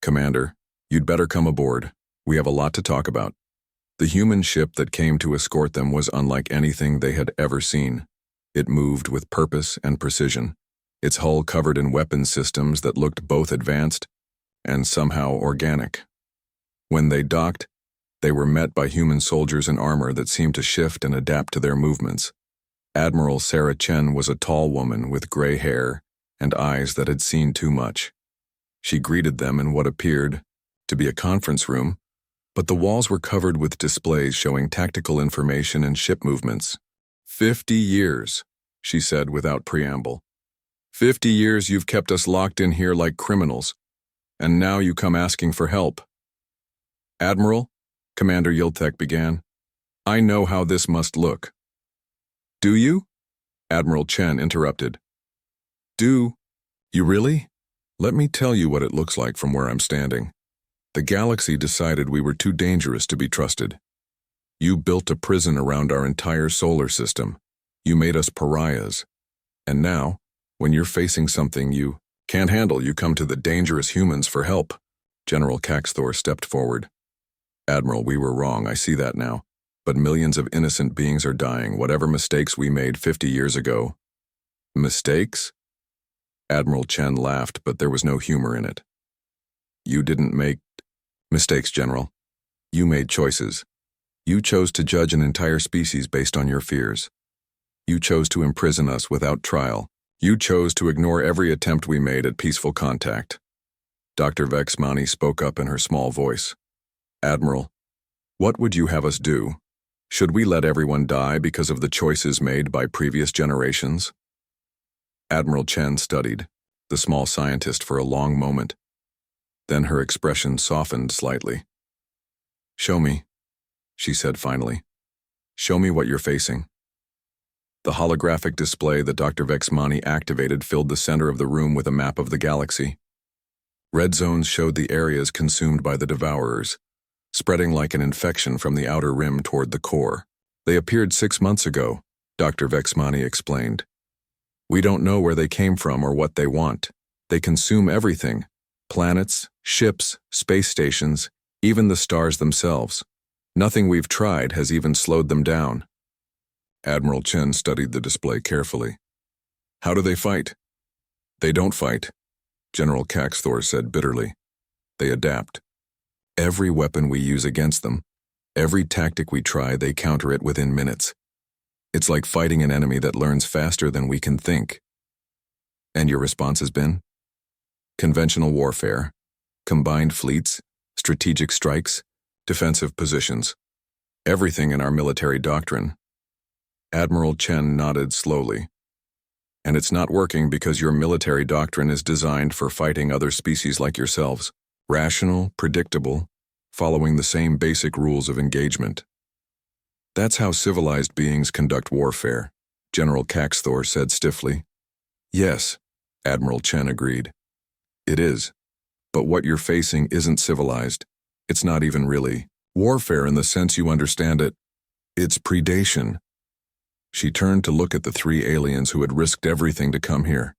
Commander, you'd better come aboard. We have a lot to talk about. The human ship that came to escort them was unlike anything they had ever seen. It moved with purpose and precision, its hull covered in weapon systems that looked both advanced and somehow organic. When they docked, they were met by human soldiers in armor that seemed to shift and adapt to their movements. Admiral Sarah Chen was a tall woman with gray hair and eyes that had seen too much. She greeted them in what appeared to be a conference room, but the walls were covered with displays showing tactical information and ship movements. 50 years, she said without preamble. 50 years you've kept us locked in here like criminals, and now you come asking for help. Admiral, Commander Yilthek began, I know how this must look. Do you? Admiral Chen interrupted. Do you really? Let me tell you what it looks like from where I'm standing. The galaxy decided we were too dangerous to be trusted. You built a prison around our entire solar system. You made us pariahs. And now, when you're facing something you can't handle, you come to the dangerous humans for help. General Caxthor stepped forward. Admiral, we were wrong, I see that now. But millions of innocent beings are dying, whatever mistakes we made 50 years ago. Mistakes? Admiral Chen laughed, but there was no humor in it. You didn't make mistakes, General. You made choices. You chose to judge an entire species based on your fears. You chose to imprison us without trial. You chose to ignore every attempt we made at peaceful contact. Dr. Vexmani spoke up in her small voice. Admiral, what would you have us do? Should we let everyone die because of the choices made by previous generations? Admiral Chen studied the small scientist for a long moment. Then her expression softened slightly. Show me, she said finally. Show me what you're facing. The holographic display that Dr. Vexmani activated filled the center of the room with a map of the galaxy. Red zones showed the areas consumed by the Devourers, spreading like an infection from the outer rim toward the core. They appeared 6 months ago, Dr. Vexmani explained. We don't know where they came from or what they want. They consume everything. Planets, ships, space stations, even the stars themselves. Nothing we've tried has even slowed them down. Admiral Chen studied the display carefully. How do they fight? They don't fight, General Caxthor said bitterly. They adapt. Every weapon we use against them, every tactic we try, they counter it within minutes. It's like fighting an enemy that learns faster than we can think. And your response has been? Conventional warfare, combined fleets, strategic strikes, defensive positions. Everything in our military doctrine. Admiral Chen nodded slowly. And it's not working because your military doctrine is designed for fighting other species like yourselves. Rational, predictable, following the same basic rules of engagement. That's how civilized beings conduct warfare, General Caxthor said stiffly. Yes, Admiral Chen agreed. It is. But what you're facing isn't civilized. It's not even really warfare in the sense you understand it. It's predation. She turned to look at the three aliens who had risked everything to come here.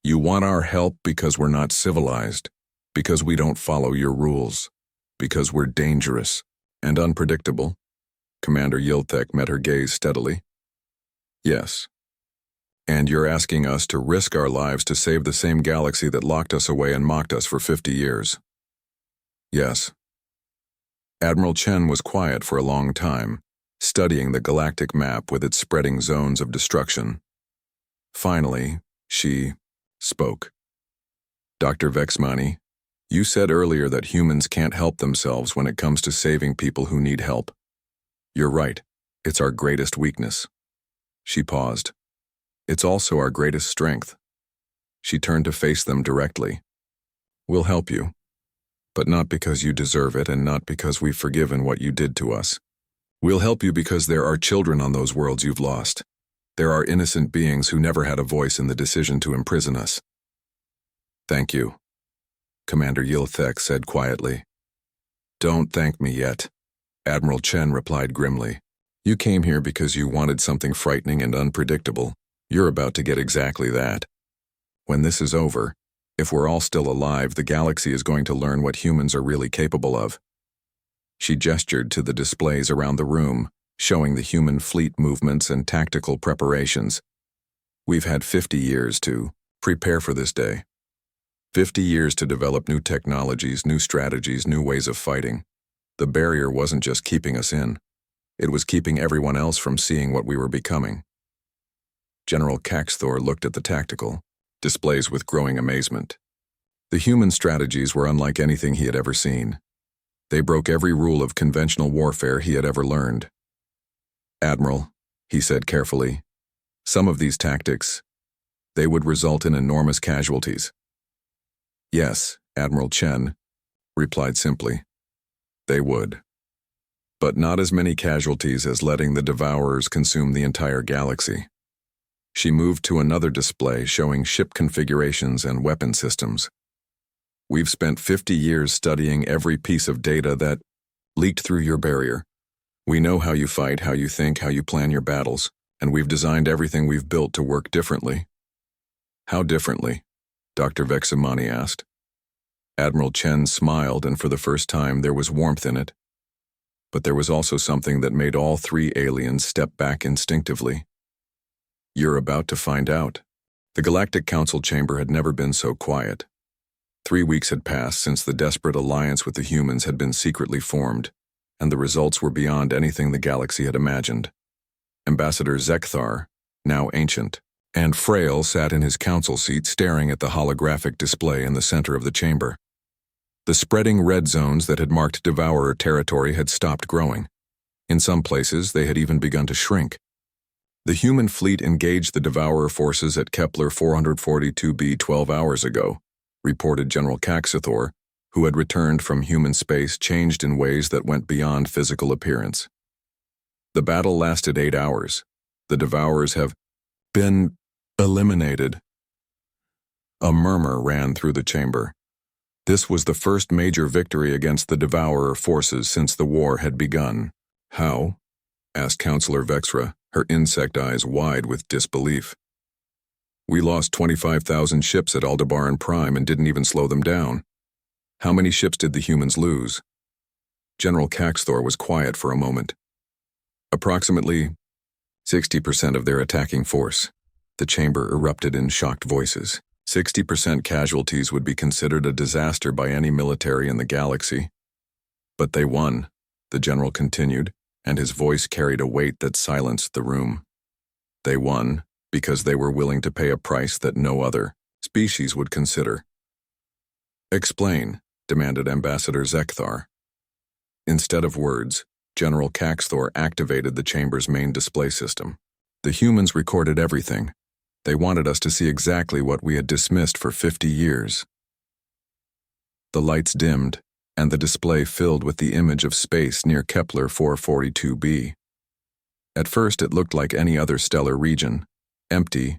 You want our help because we're not civilized, because we don't follow your rules, because we're dangerous and unpredictable. Commander Yilthek met her gaze steadily. Yes. And you're asking us to risk our lives to save the same galaxy that locked us away and mocked us for 50 years. Yes. Admiral Chen was quiet for a long time, studying the galactic map with its spreading zones of destruction. Finally, she spoke. Dr. Vexmani, you said earlier that humans can't help themselves when it comes to saving people who need help. You're right. It's our greatest weakness. She paused. It's also our greatest strength. She turned to face them directly. We'll help you, but not because you deserve it and not because we've forgiven what you did to us. We'll help you because there are children on those worlds you've lost. There are innocent beings who never had a voice in the decision to imprison us. Thank you, Commander Yilthek said quietly. Don't thank me yet, Admiral Chen replied grimly. You came here because you wanted something frightening and unpredictable. You're about to get exactly that. When this is over, if we're all still alive, the galaxy is going to learn what humans are really capable of. She gestured to the displays around the room, showing the human fleet movements and tactical preparations. We've had 50 years to prepare for this day. 50 years to develop new technologies, new strategies, new ways of fighting. The barrier wasn't just keeping us in. It was keeping everyone else from seeing what we were becoming. General Caxthor looked at the tactical displays with growing amazement. The human strategies were unlike anything he had ever seen. They broke every rule of conventional warfare he had ever learned. Admiral, he said carefully, some of these tactics, they would result in enormous casualties. Yes, Admiral Chen replied simply. They would. But not as many casualties as letting the Devourers consume the entire galaxy. She moved to another display showing ship configurations and weapon systems. We've spent 50 years studying every piece of data that leaked through your barrier. We know how you fight, how you think, how you plan your battles, and we've designed everything we've built to work differently. How differently? Dr. Veximani asked. Admiral Chen smiled, and for the first time there was warmth in it. But there was also something that made all three aliens step back instinctively. You're about to find out. The Galactic Council chamber had never been so quiet. 3 weeks had passed since the desperate alliance with the humans had been secretly formed, and the results were beyond anything the galaxy had imagined. Ambassador Zekthar, now ancient and frail, sat in his council seat staring at the holographic display in the center of the chamber. The spreading red zones that had marked Devourer territory had stopped growing. In some places, they had even begun to shrink. The human fleet engaged the Devourer forces at Kepler 442b 12 hours ago, reported General Caxthor, who had returned from human space changed in ways that went beyond physical appearance. The battle lasted 8 hours. The Devourers have been eliminated. A murmur ran through the chamber. This was the first major victory against the Devourer forces since the war had begun. How? Asked Counselor Vexra, her insect eyes wide with disbelief. We lost 25,000 ships at Aldebaran Prime and didn't even slow them down. How many ships did the humans lose? General Caxthor was quiet for a moment. Approximately 60% of their attacking force. The chamber erupted in shocked voices. 60% casualties would be considered a disaster by any military in the galaxy. But they won, the general continued, and his voice carried a weight that silenced the room. They won because they were willing to pay a price that no other species would consider. "Explain," demanded Ambassador Zekthar. Instead of words, General Caxthor activated the chamber's main display system. The humans recorded everything. They wanted us to see exactly what we had dismissed for 50 years. The lights dimmed, and the display filled with the image of space near Kepler 442b. At first it looked like any other stellar region, empty,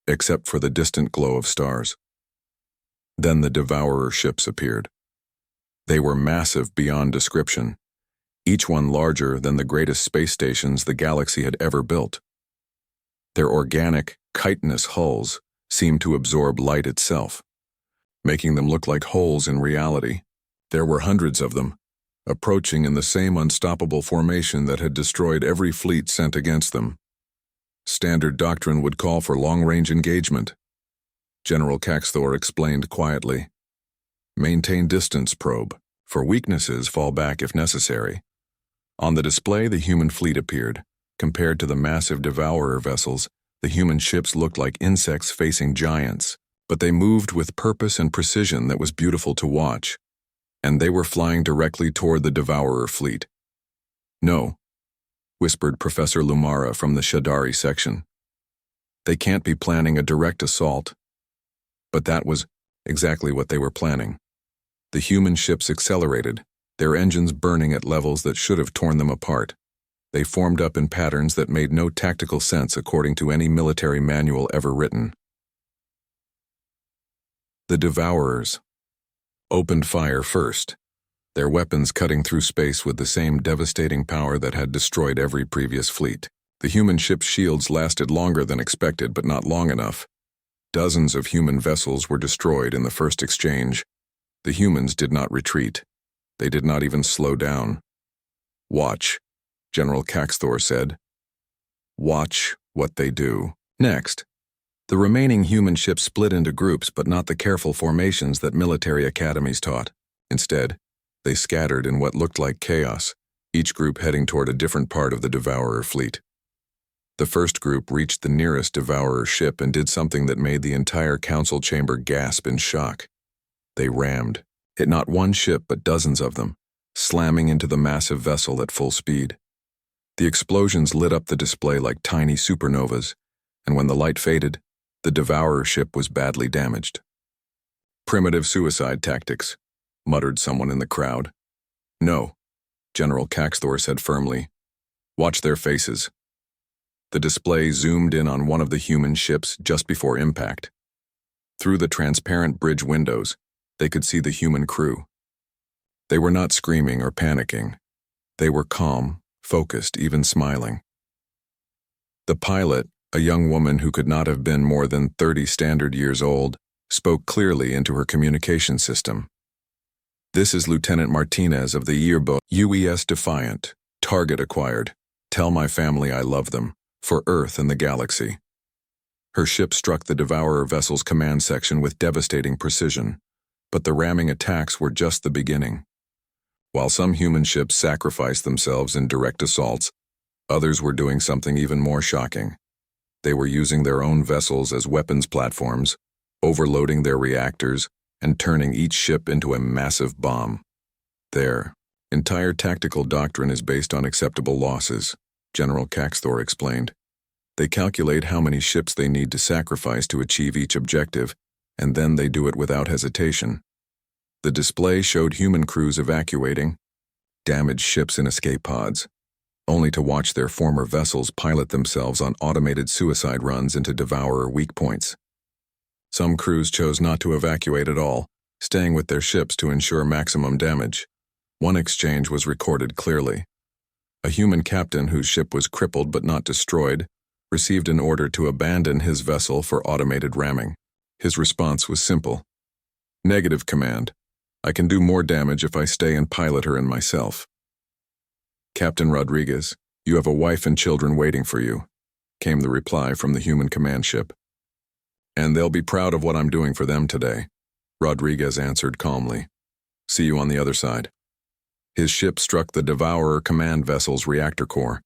except for the distant glow of stars. Then the Devourer ships appeared. They were massive beyond description, each one larger than the greatest space stations the galaxy had ever built. Their organic, chitinous hulls seemed to absorb light itself, making them look like holes in reality. There were hundreds of them, approaching in the same unstoppable formation that had destroyed every fleet sent against them. Standard doctrine would call for long-range engagement. General Caxthor explained quietly. Maintain distance, probe. For weaknesses, fall back if necessary. On the display, the human fleet appeared. Compared to the massive Devourer vessels, the human ships looked like insects facing giants, but they moved with purpose and precision that was beautiful to watch. And they were flying directly toward the Devourer fleet. "No," whispered Professor Lumara from the Shadari section. "They can't be planning a direct assault." But that was exactly what they were planning. The human ships accelerated, their engines burning at levels that should have torn them apart. They formed up in patterns that made no tactical sense according to any military manual ever written. The Devourers opened fire first, their weapons cutting through space with the same devastating power that had destroyed every previous fleet. The human ship's shields lasted longer than expected, but not long enough. Dozens of human vessels were destroyed in the first exchange. The humans did not retreat. They did not even slow down. "Watch," General Caxthor said. "Watch what they do." Next, the remaining human ships split into groups, but not the careful formations that military academies taught. Instead, they scattered in what looked like chaos, each group heading toward a different part of the Devourer fleet. The first group reached the nearest Devourer ship and did something that made the entire council chamber gasp in shock. They rammed, hit not one ship but dozens of them, slamming into the massive vessel at full speed. The explosions lit up the display like tiny supernovas, and when the light faded, the Devourer ship was badly damaged. "Primitive suicide tactics," muttered someone in the crowd. "No," General Caxthor said firmly. "Watch their faces." The display zoomed in on one of the human ships just before impact. Through the transparent bridge windows, they could see the human crew. They were not screaming or panicking. They were calm, focused, even smiling. The pilot, a young woman who could not have been more than 30 standard years old, spoke clearly into her communication system. "This is Lieutenant Martinez of the yearbook UES Defiant. Target acquired. Tell my family I love them. For Earth and the galaxy." Her ship struck the Devourer vessel's command section with devastating precision, but the ramming attacks were just the beginning. While some human ships sacrificed themselves in direct assaults, others were doing something even more shocking. They were using their own vessels as weapons platforms, overloading their reactors, and turning each ship into a massive bomb. Their entire tactical doctrine is based on acceptable losses, General Caxthor explained. They calculate how many ships they need to sacrifice to achieve each objective, and then they do it without hesitation. The display showed human crews evacuating damaged ships in escape pods, only to watch their former vessels pilot themselves on automated suicide runs into Devourer weak points. Some crews chose not to evacuate at all, staying with their ships to ensure maximum damage. One exchange was recorded clearly. A human captain whose ship was crippled but not destroyed received an order to abandon his vessel for automated ramming. His response was simple. "Negative, command. I can do more damage if I stay and pilot her and myself." "Captain Rodriguez, you have a wife and children waiting for you," came the reply from the human command ship. "And they'll be proud of what I'm doing for them today," Rodriguez answered calmly. "See you on the other side." His ship struck the Devourer command vessel's reactor core.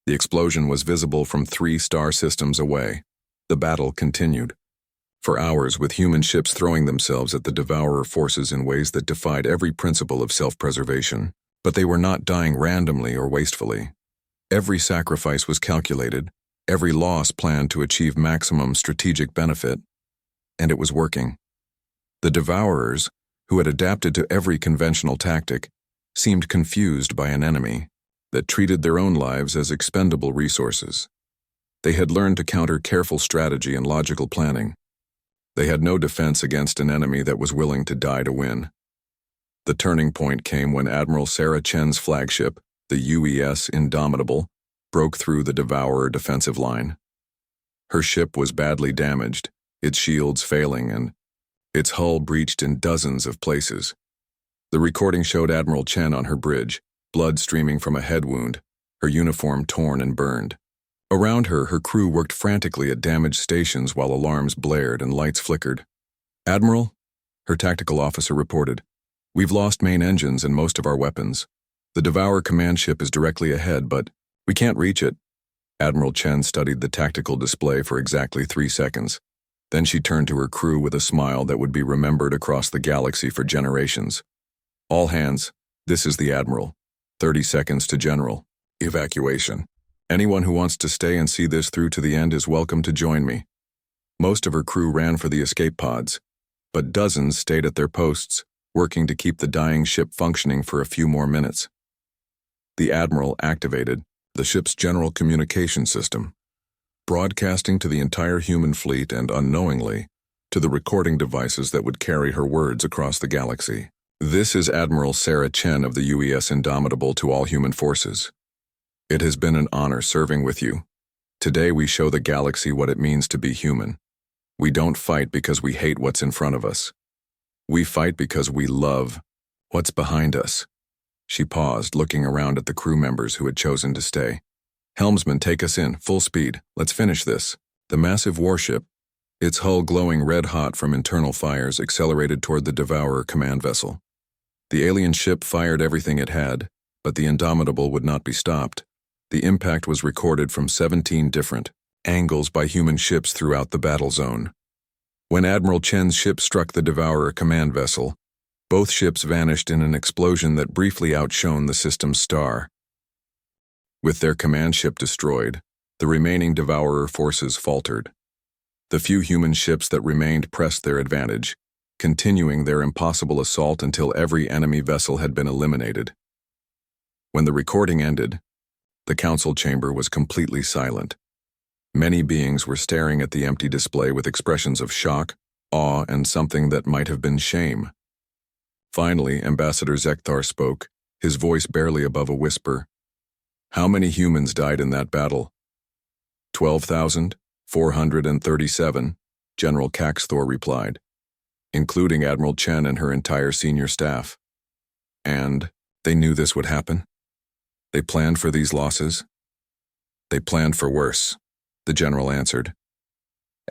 The explosion was visible from 3 star systems away, The battle continued. For hours, with human ships throwing themselves at the Devourer forces in ways that defied every principle of self-preservation. But they were not dying randomly or wastefully. Every sacrifice was calculated, every loss planned to achieve maximum strategic benefit, and it was working. The Devourers, who had adapted to every conventional tactic, seemed confused by an enemy that treated their own lives as expendable resources. They had learned to counter careful strategy and logical planning. They had no defense against an enemy that was willing to die to win. The turning point came when Admiral Sarah Chen's flagship, the UES Indomitable, broke through the Devourer defensive line. Her ship was badly damaged, its shields failing, and its hull breached in dozens of places. The recording showed Admiral Chen on her bridge, blood streaming from a head wound, her uniform torn and burned. Around her, her crew worked frantically at damaged stations while alarms blared and lights flickered. "Admiral," her tactical officer reported, "we've lost main engines and most of our weapons. The Devourer command ship is directly ahead, but we can't reach it." Admiral Chen studied the tactical display for exactly 3 seconds. Then she turned to her crew with a smile that would be remembered across the galaxy for generations. "All hands, this is the Admiral. 30 seconds to General. Evacuation. Anyone who wants to stay and see this through to the end is welcome to join me." Most of her crew ran for the escape pods, but dozens stayed at their posts, working to keep the dying ship functioning for a few more minutes. The Admiral activated the ship's general communication system, broadcasting to the entire human fleet and, unknowingly, to the recording devices that would carry her words across the galaxy. "This is Admiral Sarah Chen of the UES Indomitable to all human forces. It has been an honor serving with you. Today we show the galaxy what it means to be human. We don't fight because we hate what's in front of us. We fight because we love what's behind us." She paused, looking around at the crew members who had chosen to stay. "Helmsman, take us in, full speed. Let's finish this." The massive warship, its hull glowing red-hot from internal fires, accelerated toward the Devourer command vessel. The alien ship fired everything it had, but the Indomitable would not be stopped. The impact was recorded from 17 different angles by human ships throughout the battle zone. When Admiral Chen's ship struck the Devourer command vessel, both ships vanished in an explosion that briefly outshone the system's star. With their command ship destroyed, the remaining Devourer forces faltered. The few human ships that remained pressed their advantage, continuing their impossible assault until every enemy vessel had been eliminated. When the recording ended, the council chamber was completely silent. Many beings were staring at the empty display with expressions of shock, awe, and something that might have been shame. Finally, Ambassador Zekthar spoke, his voice barely above a whisper. "How many humans died in that battle?" 12,437, General Caxthor replied, including Admiral Chen and her entire senior staff. "And they knew this would happen? They planned for these losses?" "They planned for worse," the general answered.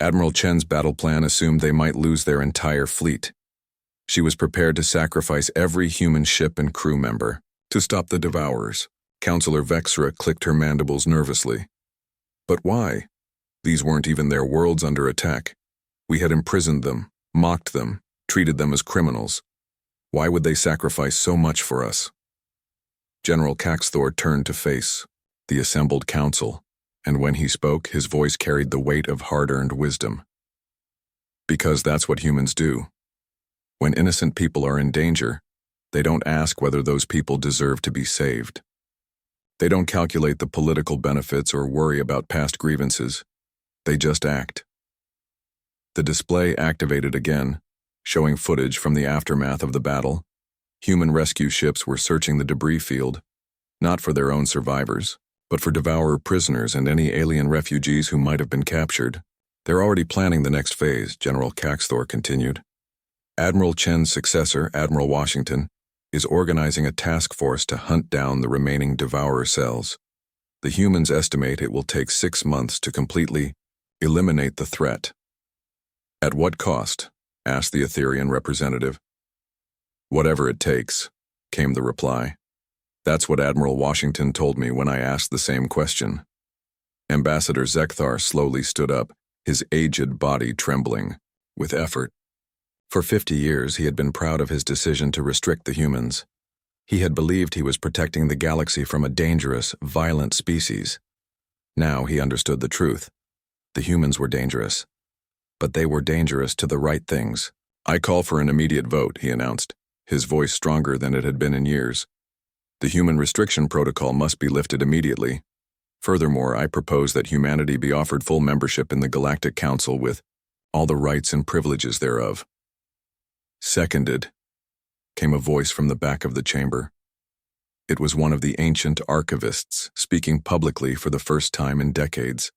Admiral Chen's battle plan assumed they might lose their entire fleet. She was prepared to sacrifice every human ship and crew member to stop the Devourers. Counselor Vexra clicked her mandibles nervously. "But why? These weren't even their worlds under attack. We had imprisoned them, mocked them, treated them as criminals. Why would they sacrifice so much for us?" General Caxthor turned to face the assembled council, and when he spoke, his voice carried the weight of hard-earned wisdom. "Because that's what humans do. When innocent people are in danger, they don't ask whether those people deserve to be saved. They don't calculate the political benefits or worry about past grievances. They just act." The display activated again, showing footage from the aftermath of the battle. Human rescue ships were searching the debris field, not for their own survivors, but for Devourer prisoners and any alien refugees who might have been captured. "They're already planning the next phase," General Caxthor continued. "Admiral Chen's successor, Admiral Washington, is organizing a task force to hunt down the remaining Devourer cells. The humans estimate it will take 6 months to completely eliminate the threat." "At what cost?" asked the Etherian representative. "Whatever it takes," came the reply. "That's what Admiral Washington told me when I asked the same question." Ambassador Zekthar slowly stood up, his aged body trembling with effort. For 50 years, he had been proud of his decision to restrict the humans. He had believed he was protecting the galaxy from a dangerous, violent species. Now he understood the truth. The humans were dangerous. But they were dangerous to the right things. "I call for an immediate vote," he announced, his voice stronger than it had been in years. "The human restriction protocol must be lifted immediately. Furthermore, I propose that humanity be offered full membership in the Galactic Council with all the rights and privileges thereof." "Seconded," came a voice from the back of the chamber. It was one of the ancient archivists speaking publicly for the first time in decades.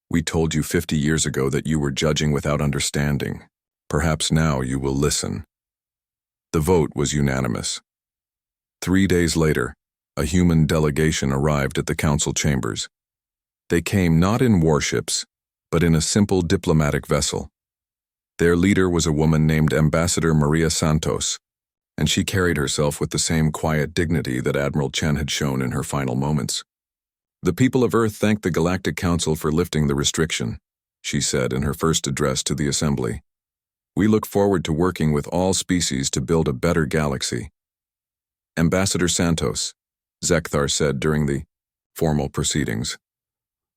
"We told you 50 years ago that you were judging without understanding. Perhaps now you will listen." The vote was unanimous. 3 days later, a human delegation arrived at the council chambers. They came not in warships, but in a simple diplomatic vessel. Their leader was a woman named Ambassador Maria Santos, and she carried herself with the same quiet dignity that Admiral Chen had shown in her final moments. "The people of Earth thank the Galactic Council for lifting the restriction," she said in her first address to the Assembly. "We look forward to working with all species to build a better galaxy." "Ambassador Santos," Zekthar said during the formal proceedings,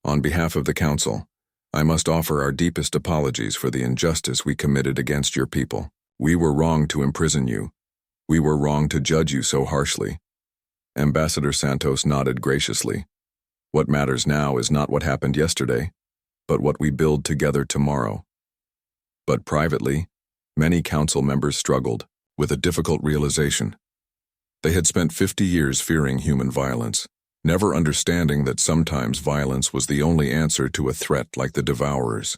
"on behalf of the Council, I must offer our deepest apologies for the injustice we committed against your people. We were wrong to imprison you. We were wrong to judge you so harshly." Ambassador Santos nodded graciously. "What matters now is not what happened yesterday, but what we build together tomorrow." But privately, many council members struggled with a difficult realization. They had spent 50 years fearing human violence, never understanding that sometimes violence was the only answer to a threat like the Devourers.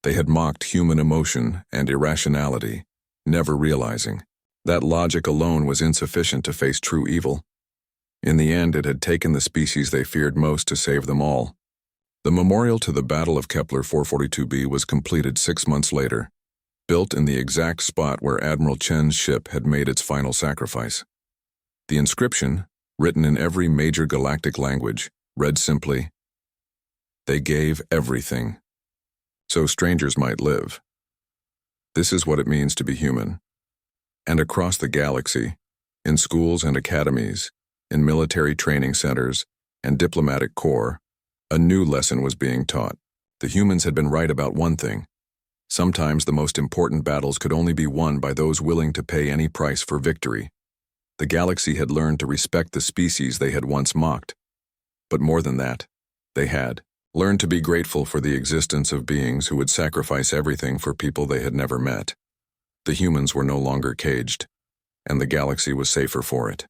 They had mocked human emotion and irrationality, never realizing that logic alone was insufficient to face true evil. In the end, it had taken the species they feared most to save them all. The memorial to the Battle of Kepler 442b was completed 6 months later, built in the exact spot where Admiral Chen's ship had made its final sacrifice. The inscription, written in every major galactic language, read simply, "They gave everything, so strangers might live." This is what it means to be human. And across the galaxy, in schools and academies, in military training centers, and diplomatic corps, a new lesson was being taught. The humans had been right about one thing. Sometimes the most important battles could only be won by those willing to pay any price for victory. The galaxy had learned to respect the species they had once mocked. But more than that, they had learned to be grateful for the existence of beings who would sacrifice everything for people they had never met. The humans were no longer caged, and the galaxy was safer for it.